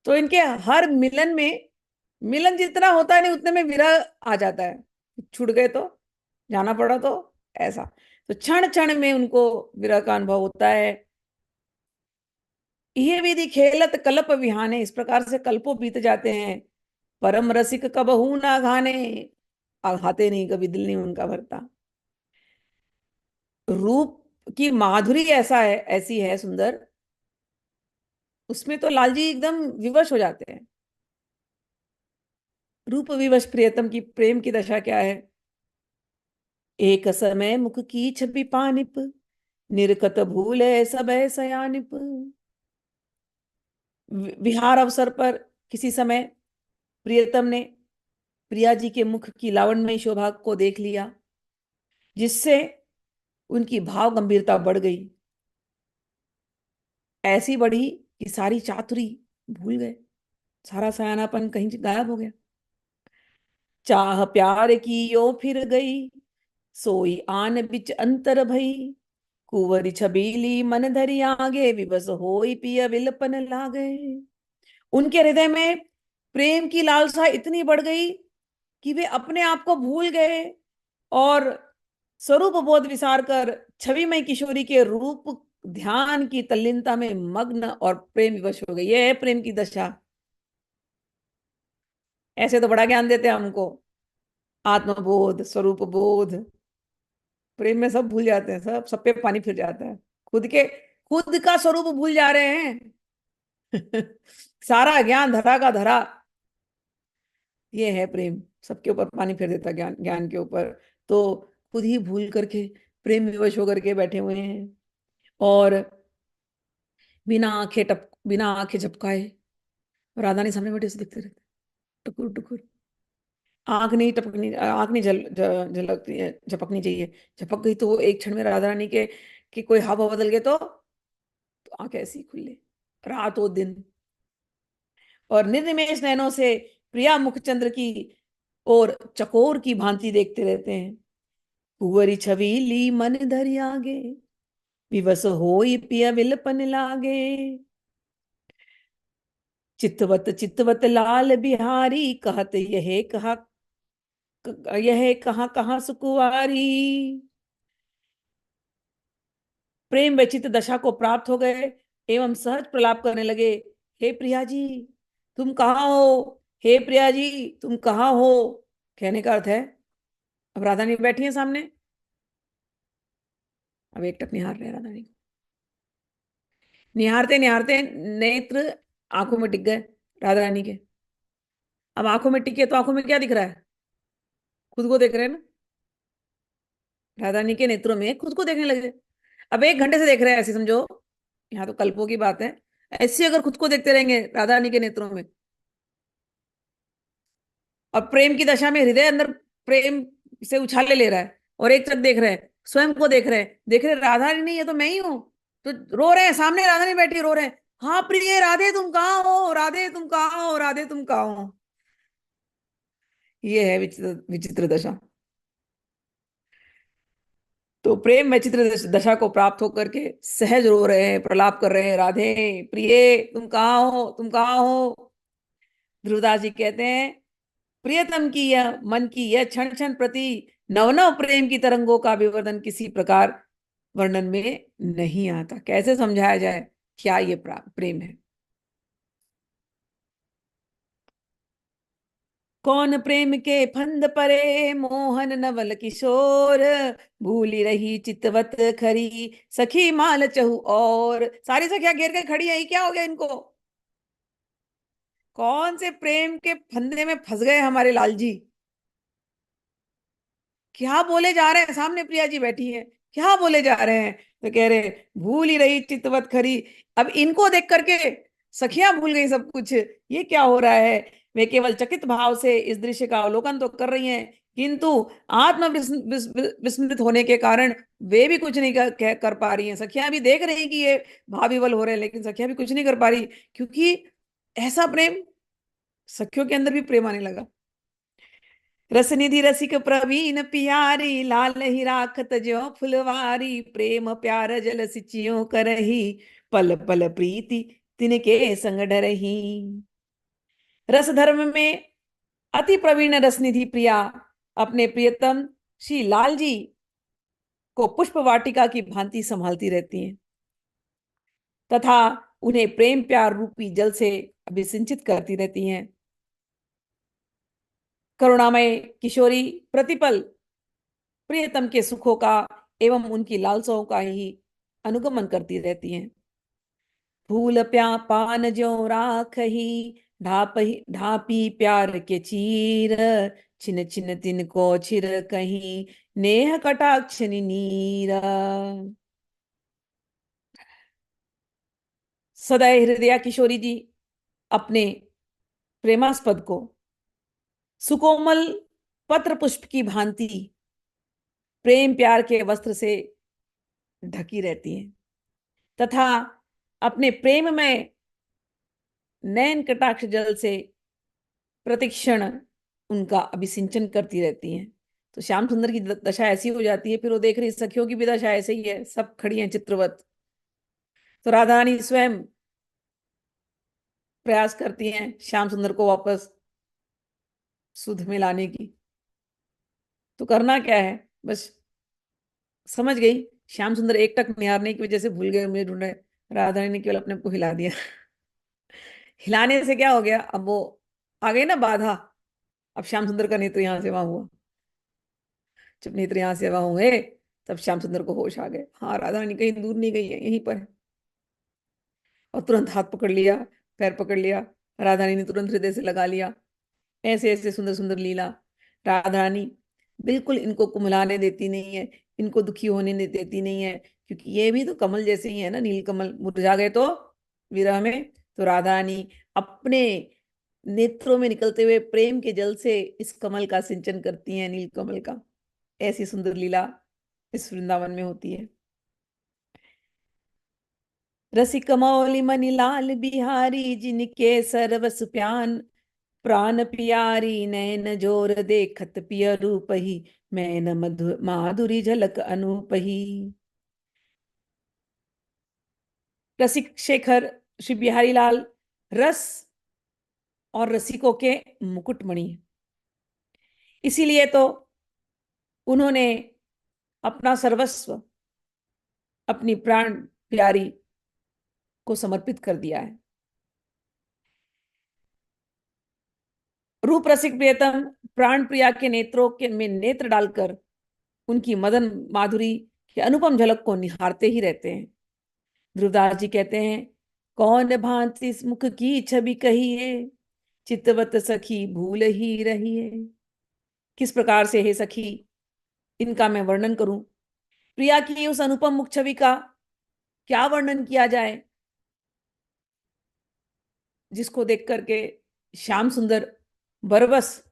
तो इनके हर मिलन में, मिलन जितना होता है नहीं उतने में विरह आ जाता है। छूट गए तो, जाना पड़ा तो, ऐसा। तो क्षण क्षण में उनको विरह का अनुभव होता है। ये विधि खेलत कल्प विहाने, इस प्रकार से कल्पों बीत जाते हैं। परम रसिक कबहू ना घाने, आघाते नहीं, कभी दिल नहीं उनका भरता। रूप की माधुरी ऐसा है, ऐसी है सुंदर, उसमें तो लाल जी एकदम विवश हो जाते हैं। रूप विवश प्रियतम की प्रेम की दशा क्या है? एक समय मुख की छवि पानिप, निरखत भूले सब सयानिप। विहार अवसर पर किसी समय प्रियतम ने प्रिया जी के मुख की लावण्यमयी शोभा को देख लिया, जिससे उनकी भाव गंभीरता बढ़ गई। ऐसी बढ़ी कि सारी चातुरी भूल गए, सारा सयानापन कहीं गायब हो गया। चाह प्यार की यो फिर गई, सोई आन बिच अंतर भई, कुंवरी छबीली मन धरी आगे, विवश होई पिया विलपन लागे। उनके हृदय में प्रेम की लालसा इतनी बढ़ गई कि वे अपने आप को भूल गए, और स्वरूप बोध विसार कर छविमय किशोरी के रूप ध्यान की तल्लीनता में मग्न और प्रेम विवश हो गई। ये है प्रेम की दशा। ऐसे तो बड़ा ज्ञान देते हैं हमको, आत्मबोध, स्वरूप बोध। प्रेम में सब भूल जाते हैं, सब पे पानी फिर जाता है। खुद का स्वरूप भूल जा रहे हैं। सारा ज्ञान धरा का धरा। ये है प्रेम, सबके ऊपर पानी फेर देता है, ज्ञान ज्ञान के ऊपर। तो खुद ही भूल करके प्रेम विवश होकर के बैठे हुए हैं। और बिना आंखें झपकाए राधा ने सामने बैठे से दिखते रहते, टुकुर टुकुर। आंख नहीं झलकती है, झपकनी चाहिए। झपक गई तो वो एक क्षण में राधा रानी के कि कोई हाव भाव बदल गए तो आंख ऐसी खुल ले, रात हो दिन। और निर्निमेष नयनों से प्रिया मुखचंद्र की और चकोर की भांति देखते रहते हैं। कुंवरी छबीली मन धरि आगे, विवश होई पिया विलपन लागे। चितवत लाल बिहारी, कहत यह कहाँ कहाँ सुकुवारी। प्रेम व्यचित दशा को प्राप्त हो गए एवं सहज प्रलाप करने लगे। हे प्रिया जी, तुम कहाँ हो? हे प्रिया जी, तुम कहाँ हो? कहने का अर्थ है, अब राधा रानी बैठी है सामने। अब एकटक निहार रहे राधा रानी को। निहारते निहारते नेत्र आंखों में टिक गए राधा रानी के। अब आंखों में टिके तो आंखों में क्या दिख रहा है? खुद को देख रहे हैं ना। राधा रानी के नेत्रों में खुद को देखने लगे। अब 1 घंटे से देख रहे हैं, ऐसे समझो। यहाँ तो कल्पों की बात है। ऐसे अगर खुद को देखते रहेंगे राधा रानी के नेत्रों में, और प्रेम की दशा में हृदय अंदर प्रेम से उछाले ले रहा है, और एक तरफ देख रहे हैं, स्वयं को देख रहे राधा रानी नहीं, ये तो मैं ही हूं। तो रो रहे हैं, सामने राधा नहीं बैठी, रो रहे हैं, हाँ प्रिय राधे तुम कहाँ हो, राधे तुम कहाँ हो, राधे तुम कहाँ हो। ये है विचित्र विचित्र दशा। तो प्रेम में चित्र दशा को प्राप्त होकर के सहज रो रहे हैं, प्रलाप कर रहे हैं, राधे प्रिय तुम कहाँ हो, तुम कहाँ हो। ध्रुवदास जी कहते हैं, प्रियतम की यह मन की यह क्षण क्षण प्रति नव नव प्रेम की तरंगों का विवर्धन किसी प्रकार वर्णन में नहीं आता। कैसे समझाया जाए क्या ये प्रेम है? कौन प्रेम के फंद परे, मोहन नवल किशोर। भूली रही चितवत खरी, सखी माल चहु और। सारी सखियां घेर के खड़ी है, क्या हो गया इनको? कौन से प्रेम के फंदे में फंस गए हमारे लाल जी? क्या बोले जा रहे हैं? सामने प्रिया जी बैठी है, क्या बोले जा रहे हैं? तो कह रहे, भूल ही रही चितवत खरी। अब इनको देख करके सखियां भूल गई सब कुछ। ये क्या हो रहा है? वे केवल चकित भाव से इस दृश्य का अवलोकन तो कर रही हैं, किंतु आत्म विस्मृत होने के कारण वे भी कुछ नहीं कर पा रही हैं। सखियां भी देख रही हैं कि ये भाव विवल हो रहे हैं, लेकिन सखियां भी कुछ नहीं कर पा रही, क्योंकि ऐसा प्रेम, सखियों के अंदर भी प्रेम आने लगा। रसनिधि रसिक प्रवीण पियारी, लाल ही राखत ज्यों फुलवारी। प्रेम प्यार जल सिचियों करही, पल पल प्रीति तिनके संग डरही। रस धर्म में अति प्रवीण रसनिधि प्रिया अपने प्रियतम श्री लाल जी को पुष्प वाटिका की भांति संभालती रहती हैं, तथा उन्हें प्रेम प्यार रूपी जल से अभिसिंचित करती रहती हैं। करुणामय किशोरी प्रतिपल प्रियतम के सुखों का एवं उनकी लालसाओं का ही अनुगमन करती रहती हैं। फूल प्या पान ज्यों राख ही, ढापी प्यार के चीर। छिन छिन तिन को छिर कहीं, नेह कटाक्ष नीरा। सदैव हृदया किशोरी जी अपने प्रेमास्पद को सुकोमल पत्र पुष्प की भांति प्रेम प्यार के वस्त्र से ढकी रहती हैं, तथा अपने प्रेम में नयन कटाक्ष जल से प्रतिक्षण उनका अभिसिंचन करती रहती हैं। तो श्याम सुंदर की दशा ऐसी हो जाती है, फिर वो देख रही सखियों की भी दशा ऐसे ही है, सब खड़ी हैं चित्रवत। तो राधा रानी स्वयं प्रयास करती हैं श्याम सुंदर को वापस सुध में लाने की। तो करना क्या है, बस समझ गई। श्याम सुंदर एक टक निहारने की वजह से भूल गए, मुझे ढूंढ रहे। राधा रानी ने केवल अपने आप को हिला दिया। हिलाने से क्या हो गया, अब वो आ गई ना बाधा। अब श्याम सुंदर का नेत्र यहाँ से वहां हुआ। जब नेत्र यहाँ से वहां हुए, तब श्याम सुंदर को होश आ गए, हाँ राधा रानी कहीं दूर नहीं गई है, यहीं पर है। और तुरंत हाथ पकड़ लिया, पैर पकड़ लिया, राधा रानी ने तुरंत हृदय से लगा लिया। ऐसे ऐसे सुंदर सुंदर लीला। राधा रानी बिल्कुल इनको कुम्हलाने देती नहीं है, इनको दुखी होने देती नहीं है, क्योंकि ये भी तो कमल जैसे ही है ना, नील कमल मुरझा गए तो विरह में। तो राधा रानी अपने नेत्रों में निकलते हुए प्रेम के जल से इस कमल का सिंचन करती हैं, नील कमल का। ऐसी सुंदर लीला इस वृंदावन में होती है। रसिक मौलि मनि लाल बिहारी, जिनके सरवस प्यान प्राण पियारी, नैन जोर देखत पिय रूप ही, मैन मधु माधुरी झलक अनूप ही। रसिक शेखर श्री बिहारी लाल रस और रसिकों के मुकुटमणि, इसीलिए तो उन्होंने अपना सर्वस्व अपनी प्राण प्यारी को समर्पित कर दिया है। रूप रसिक प्रियतम प्राण प्रिया के नेत्रों के में नेत्र डालकर उनकी मदन माधुरी की अनुपम झलक को निहारते ही रहते हैं। ध्रुवदास जी कहते हैं, कौन भांति इस मुख की छवि कही है, चितवत सखी भूल ही रही है। किस प्रकार से हे सखी इनका मैं वर्णन करूं। प्रिया की उस अनुपम मुख छवि का क्या वर्णन किया जाए, जिसको देख करके श्याम सुंदर बरबस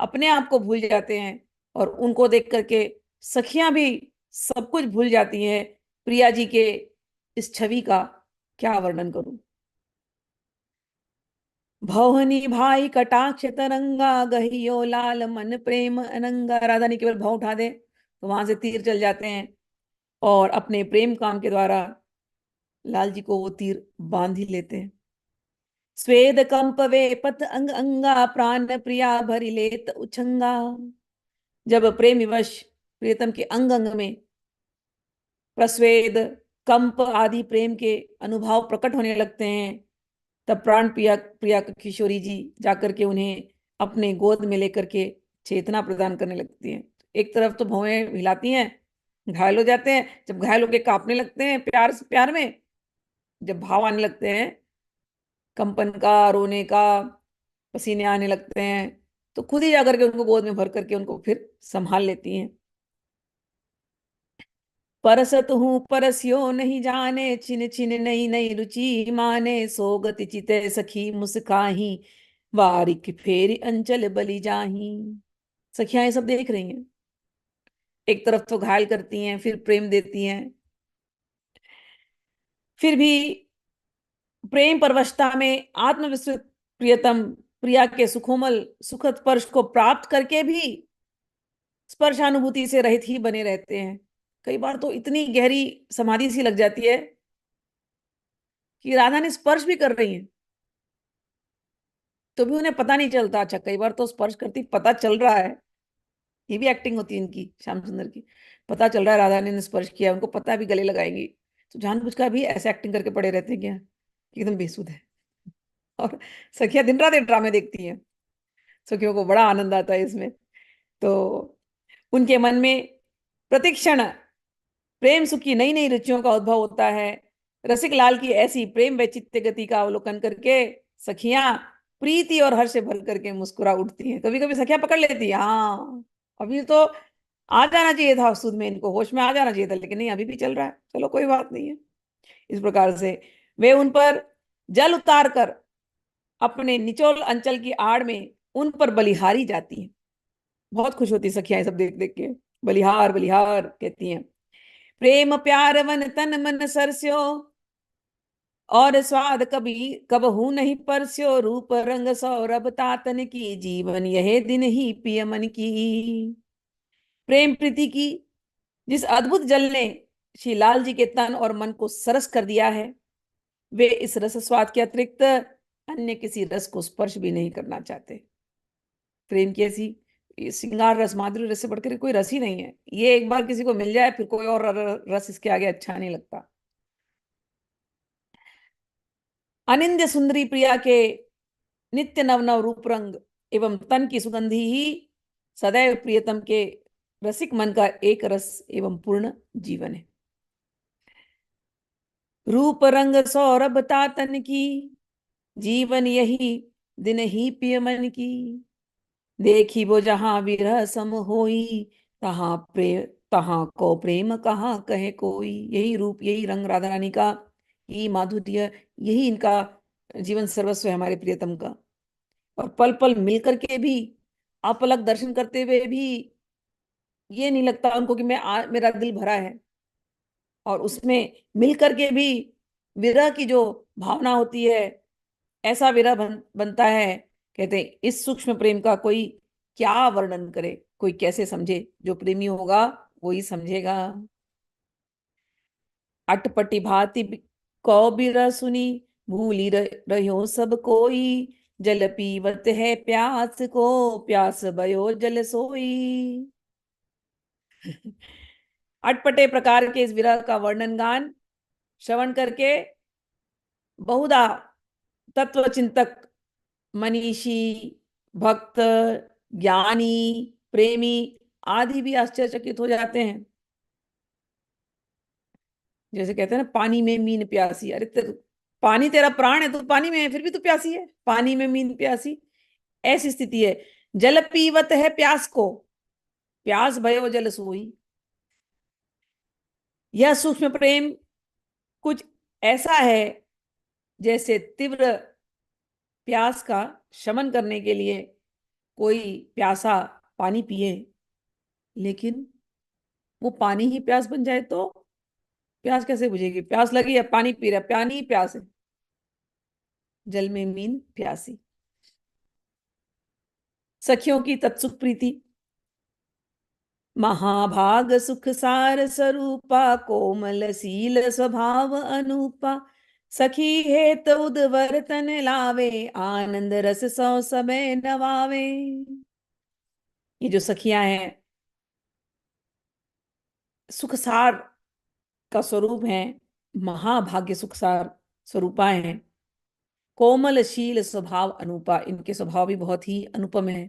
अपने आप को भूल जाते हैं, और उनको देख करके सखियां भी सब कुछ भूल जाती हैं। प्रिया जी के इस छवि का क्या वर्णन करूं। भवनी भाई कटाक्ष तरंगा, गहियो लाल मन प्रेम अनंगा। राधा ने केवल भाव उठा दे तो वहां से तीर चल जाते हैं, और अपने प्रेम काम के द्वारा लाल जी को वो तीर बांध ही लेते हैं। स्वेद कंप वे पथ अंग अंगा, प्राण प्रिया भरी लेत उछंगा। जब प्रेम विवश प्रियतम के अंग अंग में प्रस्वेद कंप आदि प्रेम के अनुभाव प्रकट होने लगते हैं, तब प्राण प्रिया प्रिया किशोरी जी जाकर के उन्हें अपने गोद में लेकर के चेतना प्रदान करने लगती हैं। एक तरफ तो भौएं हिलाती हैं, घायल हो जाते हैं, जब घायल होकर कांपने लगते हैं प्यार प्यार में, जब भाव आने लगते हैं कंपन का, रोने का, पसीने आने लगते हैं, तो खुद ही जाकर के उनको गोद में भर करके उनको फिर संभाल लेती हैं। परसत हूँ परस्यो नहीं जाने, छिन छिन नई नई रुचि माने, सोगति चिते सखी मुस्काही, वारिक फेरी अंचल बलि जाही। सखियां ये सब देख रही हैं, एक तरफ तो घायल करती हैं, फिर प्रेम देती हैं, फिर भी प्रेम परवशता में आत्मविस्मृत प्रियतम प्रिया के सुखोमल सुखद स्पर्श को प्राप्त करके भी स्पर्शानुभूति से रहित ही बने रहते हैं। कई बार तो इतनी गहरी समाधि सी लग जाती है कि राधा ने स्पर्श भी कर रही है तो भी उन्हें पता नहीं चलता। अच्छा, कई बार तो स्पर्श करती पता चल रहा है, ये भी एक्टिंग होती है इनकी, श्याम सुंदर की। पता चल रहा है राधा ने स्पर्श किया, उनको पता है भी गले लगाएंगी, तो जानबूझकर भी ऐसे एक्टिंग करके पड़े रहते हैं क्या, कि एकदम बेसुध है। और सखियां दिन रात ड्रामे देखती हैं, सखियों को बड़ा आनंद आता है इसमें। तो उनके मन में प्रतिक्षण प्रेम सुख की नई नई रुचियों का उद्भव होता है। रसिक लाल की ऐसी प्रेम वैचित्र्य गति का अवलोकन करके सखियां प्रीति और हर्ष से भर करके मुस्कुरा उठती हैं। कभी कभी सखियां पकड़ लेती है, हाँ अभी तो आ जाना चाहिए था सुध में, इनको होश में आ जाना चाहिए था, लेकिन नहीं, अभी भी चल रहा है, चलो कोई बात नहीं है। इस प्रकार से वे उन पर जल उतार कर अपने निचोल अंचल की आड़ में उन पर बलिहारी जाती हैं। बहुत खुश होती सखियां सब देख देख के, बलिहार बलिहार कहती हैं। प्रेम प्यार वन तन मन सरस्यो, और स्वाद कभी कबहू नहीं परस्यो, रूप रंग सौरभ तातन की, जीवन यह दिन ही पिय मन की। प्रेम प्रीति की जिस अद्भुत जल ने श्री लाल जी के तन और मन को सरस कर दिया है, वे इस रस स्वाद के अतिरिक्त अन्य किसी रस को स्पर्श भी नहीं करना चाहते। प्रेम की ऐसी ये श्रृंगार रस, माधुर्य रस से बढ़कर कोई रस ही नहीं है। ये एक बार किसी को मिल जाए फिर कोई और रस इसके आगे अच्छा नहीं लगता। अनिंद्य सुंदरी प्रिया के नित्य नव नव रूप रंग एवं तन की सुगंधी ही सदैव प्रियतम के रसिक मन का एक रस एवं पूर्ण जीवन है। रूप रंग सौरभ तातन की, जीवन यही दिन ही पिय मन की। देखी वो जहां विरह सम होई, तहां प्रेम तहां को प्रेम कहाँ कहे कोई। यही रूप, यही रंग राधा रानी का, यही माधुर्य, यही इनका जीवन सर्वस्व है हमारे प्रियतम का। और पल पल मिलकर के भी, अपलक दर्शन करते हुए भी ये नहीं लगता उनको कि मेरा दिल भरा है। और उसमें मिलकर के भी विरह की जो भावना होती है, ऐसा विरह बनता है। कहते हैं इस सूक्ष्म प्रेम का कोई क्या वर्णन करे, कोई कैसे समझे। जो प्रेमी होगा वो ही समझेगा। अटपटी भांति को बिरह सुनी, भूली रहो सब कोई। जल पीवत है प्यास को, प्यास भयो जल सोई। अटपटे प्रकार के इस विरह का वर्णन गान श्रवण करके बहुधा तत्वचिंतक, मनीषी, भक्त, ज्ञानी, प्रेमी आदि भी आश्चर्यचकित हो जाते हैं। जैसे कहते हैं ना, पानी में मीन प्यासी। अरे पानी तेरा प्राण है, तो पानी में है फिर भी तो प्यासी है। पानी में मीन प्यासी, ऐसी स्थिति है। जल पीवत है प्यास को, प्यास भयो जल सोई। यह सूक्ष्म प्रेम कुछ ऐसा है जैसे तीव्र प्यास का शमन करने के लिए कोई प्यासा पानी पिए, लेकिन वो पानी ही प्यास बन जाए तो प्यास कैसे बुझेगी। प्यास लगी है, पानी पी रहा है, पानी ही प्यास है। जल में मीन प्यासी। सखियों की तत्सुख प्रीति, महाभाग सुख सार स्वरूपा, कोमल सील स्वभाव अनूपा। सखी हेत उद्वर तन लावे, आनंद रस सौ समय नवावे। ये जो सखियां हैं सुखसार का स्वरूप है, महाभाग्य सुखसार स्वरूपाएं हैं। कोमलशील स्वभाव अनूपा, इनके स्वभाव भी बहुत ही अनुपम है।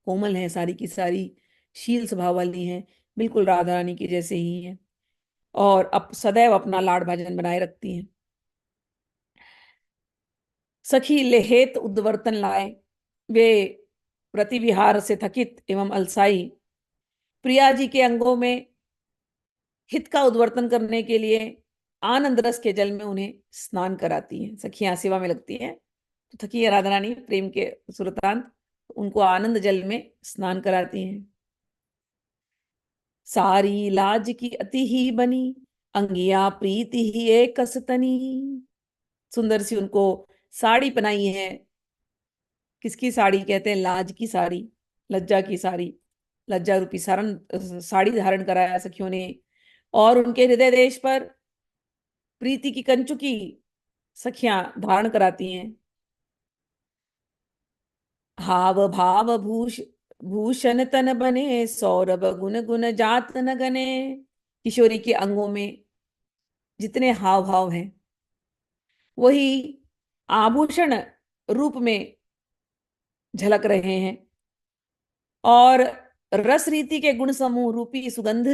कोमल है सारी की सारी, शील स्वभाव वाली हैं, बिल्कुल राधा रानी की जैसे ही हैं। और सदैव अपना लाड़ भाजन बनाए रखती हैं। सखी लेहेत उद्वर्तन लाए, वे प्रतिविहार से थकित एवं अलसाई प्रिया जी के अंगों में हित का उद्वर्तन करने के लिए आनंद रस के जल में उन्हें स्नान कराती हैं। सखियां सेवा में लगती हैं तो थकी है राधा रानी प्रेम के सुरतांत, उनको आनंद जल में स्नान कराती हैं। सारी लाज की अति ही बनी, अंगिया प्रीति ही एक कसतनी। सुंदर सी उनको साड़ी पहनाई है। किसकी साड़ी कहते हैं? लाज की साड़ी, लज्जा की साड़ी। लज्जा रूपी सारण साड़ी धारण कराया सखियों ने। और उनके हृदय देश पर प्रीति की कंचुकी सखियां धारण कराती हैं। हाव भाव भूषण तन बने, सौरभ गुण गुण जात न गने। किशोरी के अंगों में जितने हाव भाव हैं वही आभूषण रूप में झलक रहे हैं। और रस रीति के गुण समूह रूपी सुगंध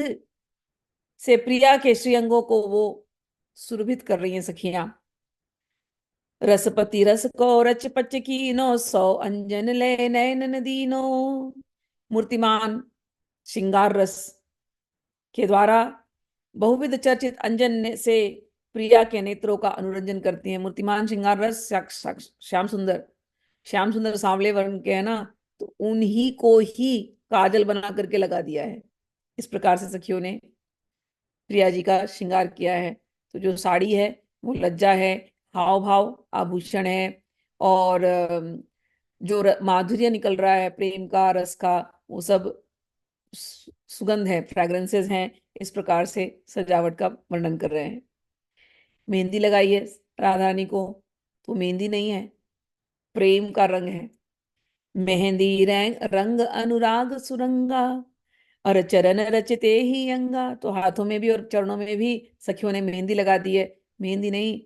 से प्रिया के श्रीअंगों को वो सुरभित कर रही हैं सखियां। रसपति रस को रच पच कीनो, सौ अंजन ले नयन दीनो। मूर्तिमान श्रृंगार रस के द्वारा बहुविध चर्चित अंजन से प्रिया के नेत्रों का अनुरंजन करती हैं। मूर्तिमान श्रृंगार रस श्याम सुंदर, श्याम सुंदर सांवले वर्ण के है ना, तो उन्हीं को ही काजल बना करके लगा दिया है। इस प्रकार से सखियों ने प्रिया जी का श्रृंगार किया है। तो जो साड़ी है वो लज्जा है, हाव भाव आभूषण है, और जो माधुर्य निकल रहा है प्रेम का, रस का, वो सब सुगंध है, फ्रेग्रेंसेस हैं। इस प्रकार से सजावट का वर्णन कर रहे हैं। मेहंदी लगाई है राधा रानी को, तो मेहंदी नहीं है, प्रेम का रंग है। मेहंदी रंग रंग अनुराग सुरंगा, और चरण रचते ही अंगा। तो हाथों में भी और चरणों में भी सखियों ने मेहंदी लगा दी है। मेहंदी नहीं,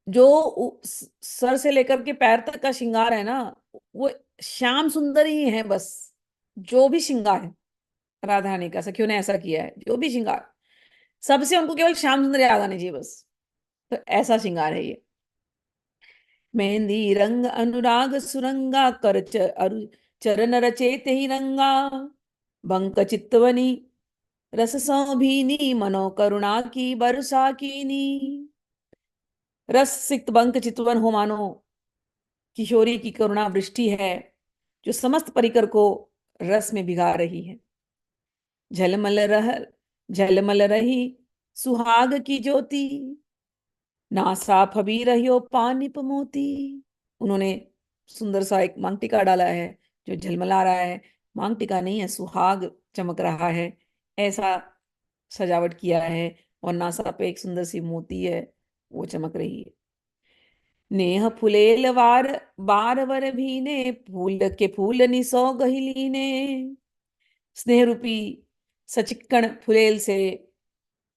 जो सर से लेकर के पैर तक का श्रृंगार है ना, वो श्याम सुंदर ही है बस। जो भी श्रृंगार है राधा रानी का, सखियों ने ऐसा किया है, जो भी श्रृंगार, सबसे उनको केवल श्याम सुंदर याद आने चाहिए बस। तो ऐसा श्रृंगार है ये। मेहंदी रंग अनुराग सुरंगा, चरण रचेत ही रंगा। बंक चितवनी रस सौभीनी, मनो करुणा की बरसा कीनी। रस सिक्त बंक चितवन हो मानो किशोरी की करुणा वृष्टि है, जो समस्त परिकर को रस में भिगा रही है। झलमल रह झलमल रही सुहाग की ज्योति, नासा फबी रहियो पानिप मोती। उन्होंने सुंदर सा एक मांग टीका डाला है जो झलमला रहा है। मांग टीका नहीं है, सुहाग चमक रहा है, ऐसा सजावट किया है। और नासा पे एक सुंदर सी मोती है, वो चमक रही है। नेह फुलेल वार बार वर भी ने, फूल के फूल निसो गहिली ने। स्नेह रूपी सचिक्कण फुलेल से,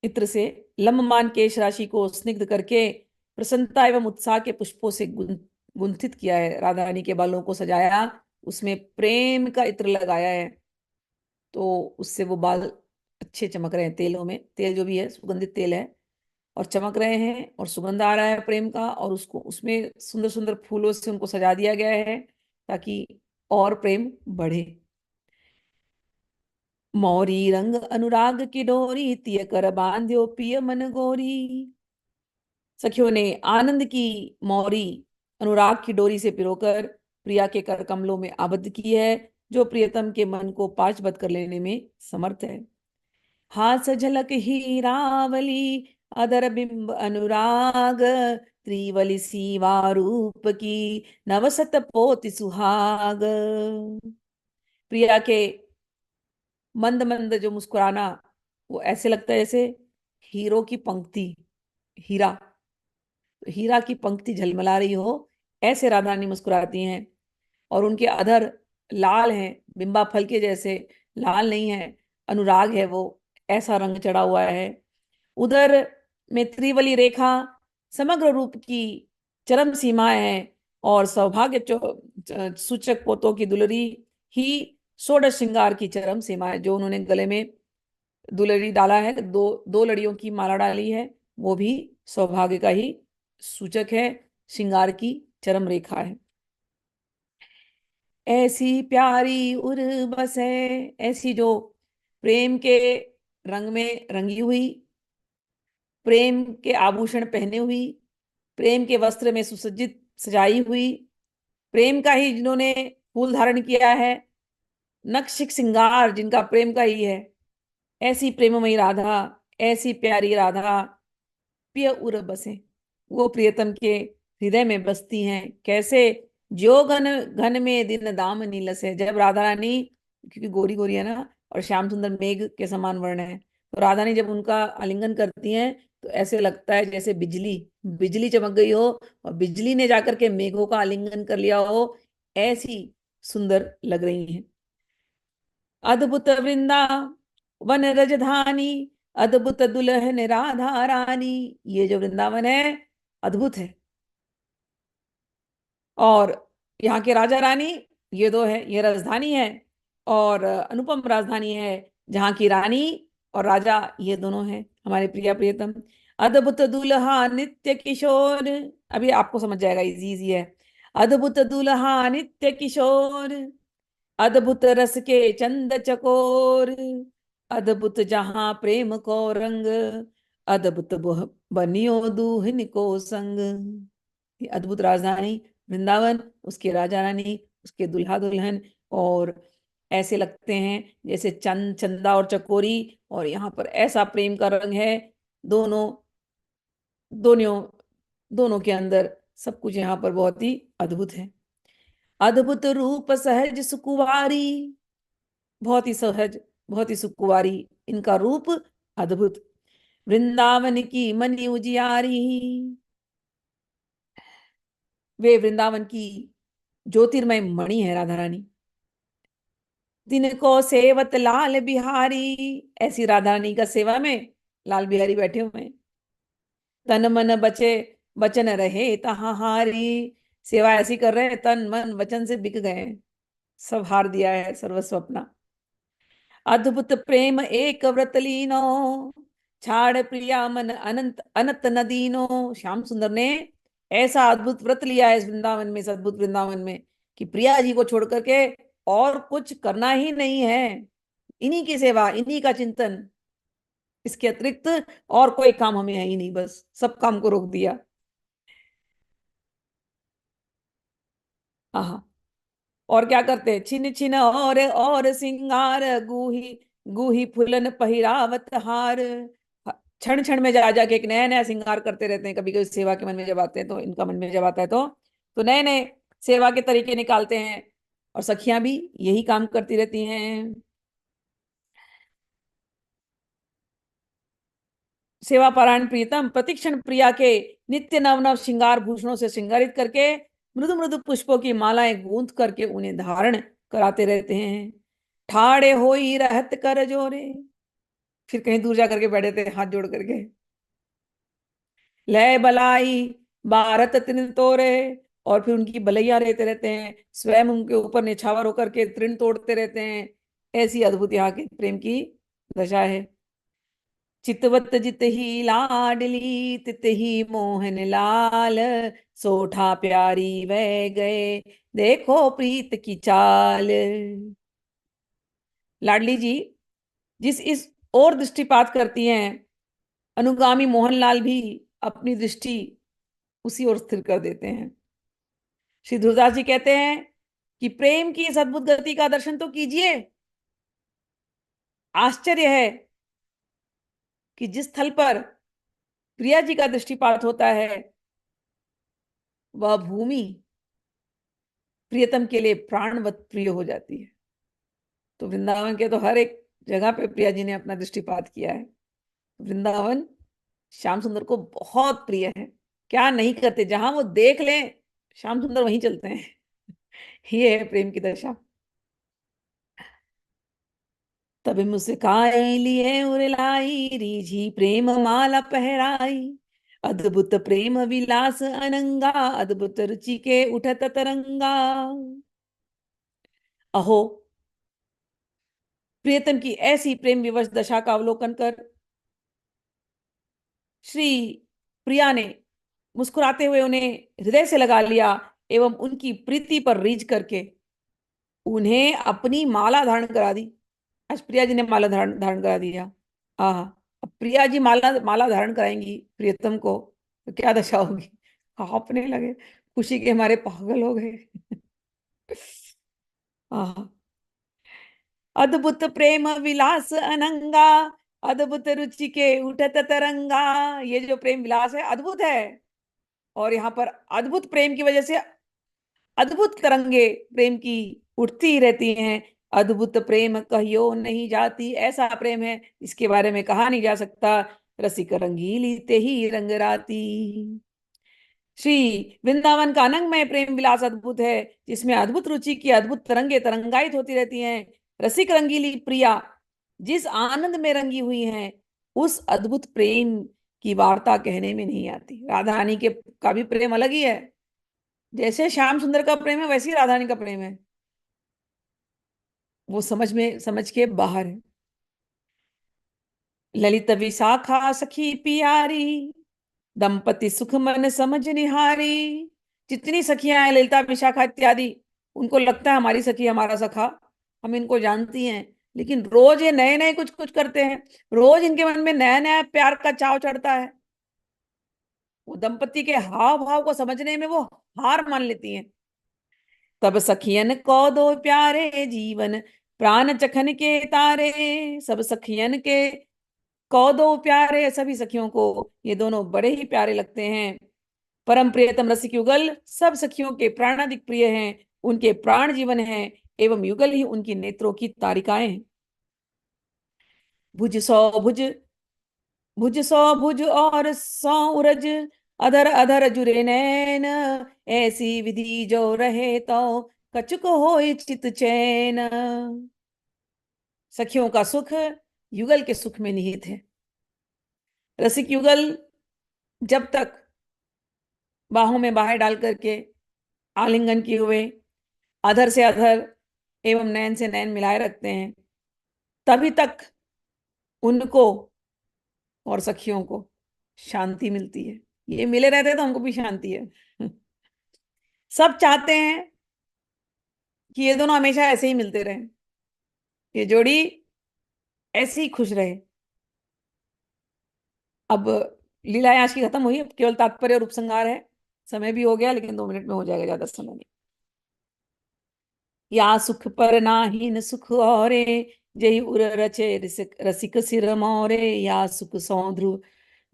इत्र से लम्बमान केश राशि को स्निग्ध करके प्रसन्नता एवं उत्साह के पुष्पों से गुंथित किया है। राधा रानी के बालों को सजाया, उसमें प्रेम का इत्र लगाया है, तो उससे वो बाल अच्छे चमक रहे हैं। तेलों में, तेल जो भी है सुगंधित तेल है, और चमक रहे हैं और सुगंध आ रहा है प्रेम का। और उसको उसमें सुंदर सुंदर फूलों से उनको सजा दिया गया है ताकि और प्रेम बढ़े। मौरी रंग अनुराग की डोरी, तिय कर बांध्यो पिय मन गोरी। सखियों ने आनंद की मौरी अनुराग की डोरी से पिरोकर प्रिया के कर कमलों में आबद्ध की है, जो प्रियतम के मन को पाशबद्ध कर लेने में समर्थ है। हास झलक हीरावली, अदर बिंब अनुराग। त्रिवली सीवा रूप की, नवसत पोति सुहाग। प्रिया के मंद मंद जो मुस्कुराना, वो ऐसे लगता है जैसे हीरो की पंक्ति, हीरा, हीरा की पंक्ति झलमला रही हो, ऐसे राधा रानी मुस्कुराती हैं। और उनके अधर लाल हैं, बिंबा फल के जैसे, लाल नहीं है, अनुराग है वो, ऐसा रंग चढ़ा हुआ है। उधर में त्रिवली रेखा समग्र रूप की चरम सीमा है, और सौभाग्य सूचक पोतों की दुलरी ही षोडश श्रृंगार की चरम सीमा है। जो उन्होंने गले में दुलरी डाला है, दो दो लड़ियों की माला डाली है, वो भी सौभाग्य का ही सूचक है, श्रृंगार की चरम रेखा है। ऐसी प्यारी उर बस है, ऐसी जो प्रेम के रंग में रंगी हुई, प्रेम के आभूषण पहने हुई, प्रेम के वस्त्र में सुसज्जित सजाई हुई, प्रेम का ही जिन्होंने फूल धारण किया है, नक्शिक श्रृंगार जिनका प्रेम का ही है, ऐसी प्रेममयी राधा, ऐसी प्यारी राधा प्रिय उर बसे, वो प्रियतम के हृदय में बसती हैं। कैसे? जो घन घन में दिन दाम नीलस है। जब राधा रानी, क्योंकि गोरी गोरी है ना, और श्याम सुंदर मेघ के समान वर्ण है, तो राधा रानी जब उनका आलिंगन करती हैं तो ऐसे लगता है जैसे बिजली बिजली चमक गई हो, और बिजली ने जाकर के मेघों का आलिंगन कर लिया हो, ऐसी सुंदर लग रही हैं। अद्भुत वृंदावन रजधानी, अद्भुत दुल्हन राधा रानी। ये जो वृंदावन है, अद्भुत है। और यहाँ के राजा रानी, ये दो है, ये राजधानी है, और अनुपम राजधानी है, जहाँ की रानी और राजा ये दोनों हैं हमारे प्रिया प्रियतम। अद्भुत दुल्हा नित्य किशोर, अभी आपको समझ जाएगा, इजी इजी है। अद्भुत दुल्हा नित्य किशोर, अद्भुत रस के चंद चकोर। अद्भुत जहां प्रेम को रंग, अद्भुत बनियो दूहिन को संग। ये अद्भुत राजधानी वृंदावन, उसके राजा रानी, उसके दुल्हा दुल्हन, और ऐसे लगते हैं जैसे चंद, चंदा और चकोरी। और यहाँ पर ऐसा प्रेम का रंग है, दोनों दोनों दोनों के अंदर सब कुछ यहाँ पर बहुत ही अद्भुत है। अद्भुत रूप सहज सुकुवारी, बहुत ही सहज, बहुत ही सुकुवारी इनका रूप, अद्भुत। वृंदावन की मनि उजियारी, वे वृंदावन की ज्योतिर्मय मणि है राधा रानी। तिनको सेवत लाल बिहारी, ऐसी राधा रानी का सेवा में लाल बिहारी बैठे हुए हैं। तन मन बचे वचन रहे तहाँ हारी, सेवा ऐसी कर रहे हैं तन मन वचन से बिक गए हैं, सब हार दिया है सर्वस्व अपना। अद्भुत प्रेम एक व्रत लीनो, छाड़ प्रिया मन अनंत अनंत नदीनो। श्याम सुंदर ने ऐसा अद्भुत व्रत लिया है इस वृंदावन में, इस अद्भुत वृंदावन में, कि प्रिया जी को छोड़ करके और कुछ करना ही नहीं है। इन्हीं की सेवा, इन्हीं का चिंतन, इसके अतिरिक्त और कोई काम हमें है ही नहीं, बस सब काम को रोक दिया। हाँ। और क्या करते हैं, छिन छिन और सिंगार गुही, गुही फुलन पहिरावत हार। क्षण क्षण में जा जाके एक नया नया श्रृंगार करते रहते हैं। कभी कभी सेवा के मन में जब आते हैं, तो इनका मन में जब आता है तो नए नए सेवा के तरीके निकालते हैं। और सखियां भी यही काम करती रहती हैं। सेवा पारायण प्रीतम प्रतिक्षण प्रिया के नित्य नव नव श्रृंगार भूषणों से श्रृंगारित करके, मृदु मृदु पुष्पों की मालाएं गूंथ करके उन्हें धारण कराते रहते हैं। ठाड़े होई रहत कर जोरे, फिर कहीं दूर जा करके बैठे थे हाथ जोड़ करके। लय बलाई भारत तृण तोड़े, और फिर उनकी भलैया रहते रहते हैं, स्वयं उनके ऊपर निछावर होकर के तृण तोड़ते रहते हैं। ऐसी अद्भुत यहाँ की प्रेम की दशा है। चितवत जित ही लाडली तित ही मोहन लाल, सोठा प्यारी वह गए देखो प्रीत की चाल। लाडली जी जिस इस और दृष्टिपात करती हैं, अनुगामी मोहनलाल भी अपनी दृष्टि उसी ओर स्थिर कर देते हैं। श्री ध्रुवदास जी कहते हैं कि प्रेम की इस अद्भुत गति का दर्शन तो कीजिए। आश्चर्य है कि जिस स्थल पर प्रिया जी का दृष्टिपात होता है, वह भूमि प्रियतम के लिए प्राणवत प्रिय हो जाती है। तो वृंदावन के तो हर एक जगह पे प्रिया जी ने अपना दृष्टिपात किया है। वृंदावन श्याम सुंदर को बहुत प्रिय है। क्या नहीं करते, जहां वो देख लें श्याम सुंदर वहीं चलते हैं। ये है प्रेम की दशा। तब मुस्काई लिए उरलाई, रीझी प्रेम माला पहराई। अद्भुत प्रेम विलास अनंगा, अद्भुत रुचि के उठत तरंगा। अहो, प्रियतम की ऐसी प्रेम विवश दशा का अवलोकन कर श्री प्रिया ने मुस्कुराते हुए उन्हें हृदय से लगा लिया, एवं उनकी प्रीति पर रीझ करके उन्हें अपनी माला धारण करा दी। आज प्रिया जी ने माला धारण धारण करा दिया। हाँ, अब प्रिया जी माला माला धारण कराएंगी प्रियतम को, तो क्या दशा होगी। कांपने लगे, खुशी के हमारे पागल हो गए। हाँ। अद्भुत प्रेम विलास अनंगा, अद्भुत रुचि के उठत तरंगा। ये जो प्रेम विलास है अद्भुत है, और यहाँ पर अद्भुत प्रेम की वजह से अद्भुत तरंगे प्रेम की उठती ही रहती हैं। अद्भुत प्रेम कहियो नहीं जाती, ऐसा प्रेम है इसके बारे में कहा नहीं जा सकता। रसिक रंगीली ते ही रंग राती। श्री वृंदावन का अनंगमय प्रेम विलास अद्भुत है, जिसमें अद्भुत रुचि की अद्भुत तरंगे तरंगायित होती रहती हैं। रसिक रंगीली प्रिया जिस आनंद में रंगी हुई हैं, उस अद्भुत प्रेम की वार्ता कहने में नहीं आती। राधा रानी के का भी प्रेम अलग ही है। जैसे श्याम सुंदर का प्रेम है, वैसे ही राधा रानी का प्रेम है। वो समझ के बाहर है। ललित विशाखा सखी पियारी, दंपति सुख मन समझ निहारी। जितनी सखियां हैं ललिता विशाखा इत्यादि, उनको लगता है हमारी सखी हमारा सखा, हम इनको जानती हैं। लेकिन रोज ये नए नए कुछ कुछ करते हैं, रोज इनके मन में नया नया प्यार का चाव चढ़ता है। वो दंपति के हाव भाव को समझने में वो हार मान लेती हैं। तब सखियन को दो प्यारे जीवन, प्राण चखन के तारे। सब सखियन के को दो प्यारे, सभी सखियों को ये दोनों बड़े ही प्यारे लगते हैं। परम प्रियतम रसिक युगल सब सखियों के प्राणाधिक प्रिय हैं, उनके प्राण जीवन हैं, एवं युगल ही उनकी नेत्रों की तारिकाएं हैं। भुज सौ भुज, भुज सौ भुज और सौ उरज, अधर अधर जुरे नैन, ऐसी विधि जो रहे तो कछुक होए चित चैन। सखियों का सुख युगल के सुख में निहित है। रसिक युगल जब तक बाहों में बाहें डाल करके आलिंगन किए हुए अधर से अधर एवं नैन से नैन मिलाए रखते हैं, तभी तक उनको और सखियों को शांति मिलती है। ये मिले रहते तो हमको भी शांति है। सब चाहते हैं कि ये दोनों हमेशा ऐसे ही मिलते रहें, ये जोड़ी ऐसे ही खुश रहे। अब लीलाएं आज की खत्म हुई, अब केवल तात्पर्य और उपसंहार है। समय भी हो गया, लेकिन 2 मिनट में हो जाएगा, ज्यादा समय नहीं। या सुख पर नाहीन सुख औरे, जही उर रचे रसिक सिर मोरे। या सुख सौंध्रु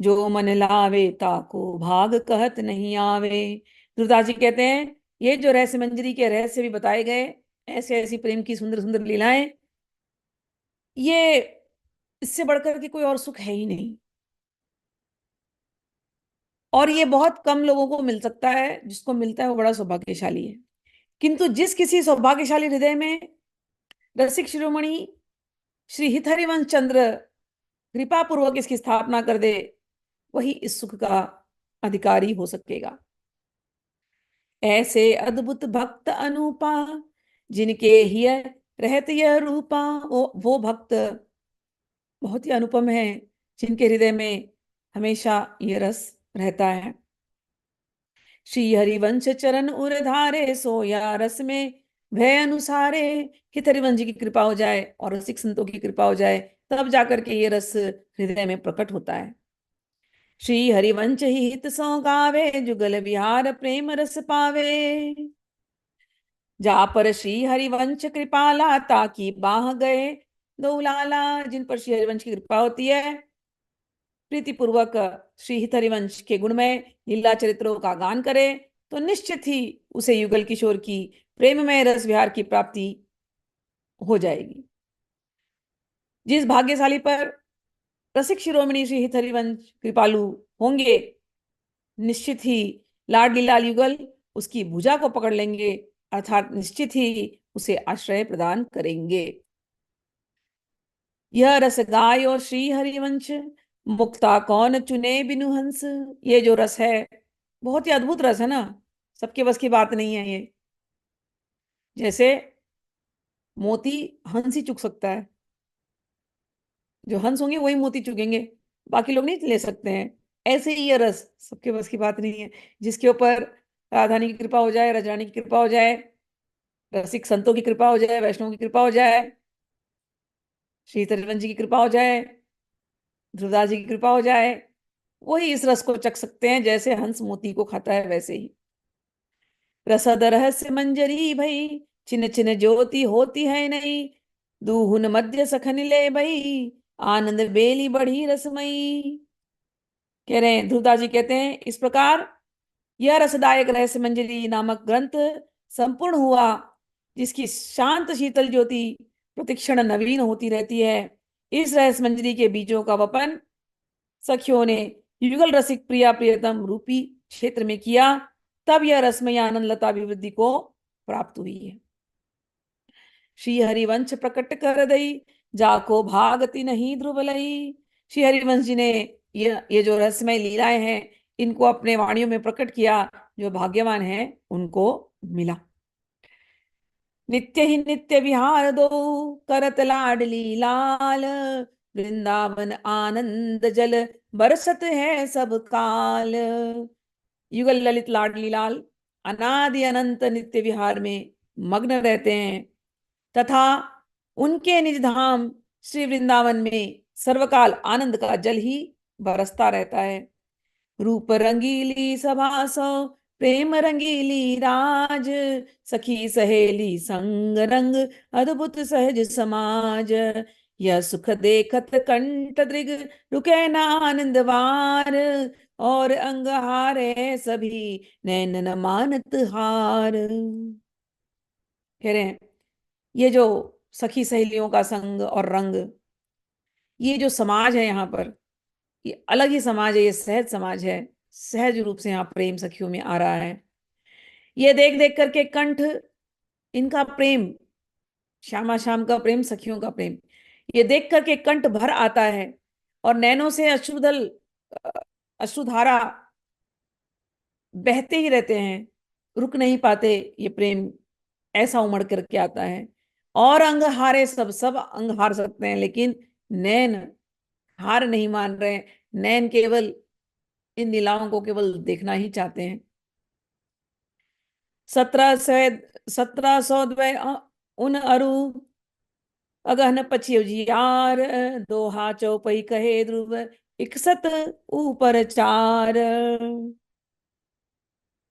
जो मन लावे, ताको भाग कहत नहीं आवे। ध्रुवदास जी कहते हैं ये जो रहस्य मंजरी के रहस्य भी बताए गए, ऐसे ऐसी प्रेम की सुंदर सुंदर लीलाएं, ये इससे बढ़कर के कोई और सुख है ही नहीं। और ये बहुत कम लोगों को मिल सकता है, जिसको मिलता है वो बड़ा सौभाग्यशाली है। किंतु जिस किसी सौभाग्यशाली हृदय में रसिक शिरोमणि श्री हित हरिवंश चंद्र कृपा पूर्वक इसकी स्थापना कर दे, वही इस सुख का अधिकारी हो सकेगा। ऐसे अद्भुत भक्त अनुपा, जिनके ही रहत यह रूपा। वो भक्त बहुत ही अनुपम है, जिनके हृदय में हमेशा ये रस रहता है। श्री हरिवंश चरण उर धारे, सोया रस में भय अनुसारे। हित हरिवंश जी की कृपा हो जाए और रसिक संतों की कृपा हो जाए, तब जाकर के ये रस हृदय में प्रकट होता है। श्री हरिवंश ही हित सो गावे, जुगल विहार प्रेम रस पावे। जा पर श्री हरिवंश कृपाला, ताकि बाह गए दौलाला। जिन पर श्री हरिवंश की कृपा होती है, प्रीति पूर्वक श्री हित हरिवंश के गुणमय लीला चरित्रों का गान करे, तो निश्चित ही उसे युगल किशोर की प्रेममय रस विहार की प्राप्ति हो जाएगी। जिस भाग्यशाली पर रसिक शिरोमणि श्री हित हरिवंश कृपालु होंगे, निश्चित ही लाडली लाल युगल उसकी भुजा को पकड़ लेंगे, अर्थात निश्चित ही उसे आश्रय प्रदान करेंगे। यह रस गाय और श्री हरिवंश, मुक्ता कौन चुने बिनु हंस। ये जो रस है बहुत ही अद्भुत रस है ना, सबके बस की बात नहीं है ये। जैसे मोती हंस ही चुग सकता है, जो हंस होंगे वही मोती चुगेंगे, बाकी लोग नहीं ले सकते हैं। ऐसे ही ये रस सबके बस की बात नहीं है। जिसके ऊपर राधानी की कृपा हो जाए, रजरानी की कृपा हो जाए, रसिक संतों की कृपा हो जाए, वैष्णव की कृपा हो जाए, श्री तत्वंत जी की कृपा हो जाए, ध्रुवदास जी की कृपा हो जाए, वही इस रस को चख सकते हैं, जैसे हंस मोती को खाता है वैसे ही। रसद रहस्य मंजरी भई, छिन छिन ज्योति होती है नहीं। दूहुन मध्य सखन ले भई, आनंद बेली बढ़ी रसमयी। कह रहे हैं, ध्रुवदास जी कहते हैं इस प्रकार यह रसदायक रहस्य मंजरी नामक ग्रंथ संपूर्ण हुआ, जिसकी शांत शीतल ज्योति प्रतिक्षण नवीन होती रहती है। इस रहस्य मंजरी के बीजों का वपन सखियों ने युगल रसिक प्रिया प्रियतम रूपी क्षेत्र में किया, तब यह रसमय आनंद लता अभिवृद्धि को प्राप्त हुई है। श्री हरिवंश प्रकट कर दई, जाको भागति नहीं ध्रुवलई। श्री हरिवंश जी ने ये जो रहस्यमय लीलाएं हैं, इनको अपने वाणियों में प्रकट किया, जो भाग्यवान है उनको मिला। नित्य ही नित्य विहार दो, करत लाडली लाल। वृंदावन आनंद जल, बरसत है सब काल। युगल ललित लाडली लाल अनादि अनंत नित्य विहार में मग्न रहते हैं, तथा उनके निज धाम श्री वृंदावन में सर्वकाल आनंद का जल ही बरसता रहता है। रूप रंगीली सभा सो, प्रेम रंगीली राज। सखी सहेली संग रंग, अद्भुत सहज समाज। यह सुख देखत कंठ दृग, रुके न आनंद वार। और अंग हारे सभी, नैन न मानत हार। कह रहे हैं ये जो सखी सहेलियों का संग और रंग, ये जो समाज है यहाँ पर, ये अलग ही समाज है, ये सहज समाज है। सहज रूप से यहाँ प्रेम सखियों में आ रहा है। ये देख देख करके कंठ, इनका प्रेम, श्यामा श्याम का प्रेम, सखियों का प्रेम, ये देख करके कंठ भर आता है और नैनों से अश्रुदल, अ, अश्रुधारा बहते ही रहते हैं, रुक नहीं पाते। ये प्रेम ऐसा उमड़ करके आता है। और अंग हारे, सब सब अंग हार सकते हैं, लेकिन नैन हार नहीं मान रहे हैं। नैन केवल इन लीलाओं को केवल देखना ही चाहते हैं। 1700 उन अरु अगहन पछियो जियार, दोहा चौपई कहे ध्रुव, इकसत ऊपर चार।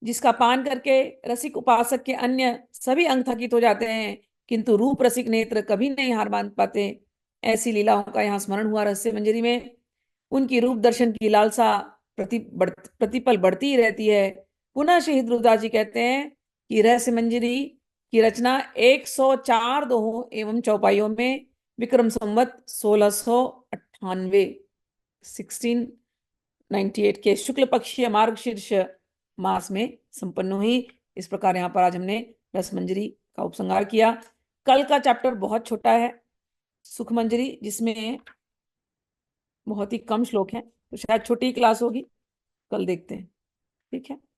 जिसका पान करके रसिक उपासक के अन्य सभी अंग थकित हो जाते हैं, किंतु रूप रसिक नेत्र कभी नहीं हार मान पाते। ऐसी लीलाओं का यहाँ स्मरण हुआ रहस्य मंजरी में। उनकी रूप दर्शन की लालसा प्रतिपल बढ़ती ही रहती है। पुनः श्री ध्रुवदास जी कहते हैं कि रहस्य मंजरी की रचना 104 दोहों एवं चौपाइयों में विक्रम संवत 1698 1698 के शुक्ल पक्षीय मार्गशीर्ष मास में संपन्न हुई। इस प्रकार यहाँ पर आज हमने रस मंजरी का उपसंहार किया। कल का चैप्टर बहुत छोटा है, सुख मंजरी, जिसमें बहुत ही कम श्लोक हैं, तो शायद छोटी क्लास होगी। कल देखते हैं, ठीक है।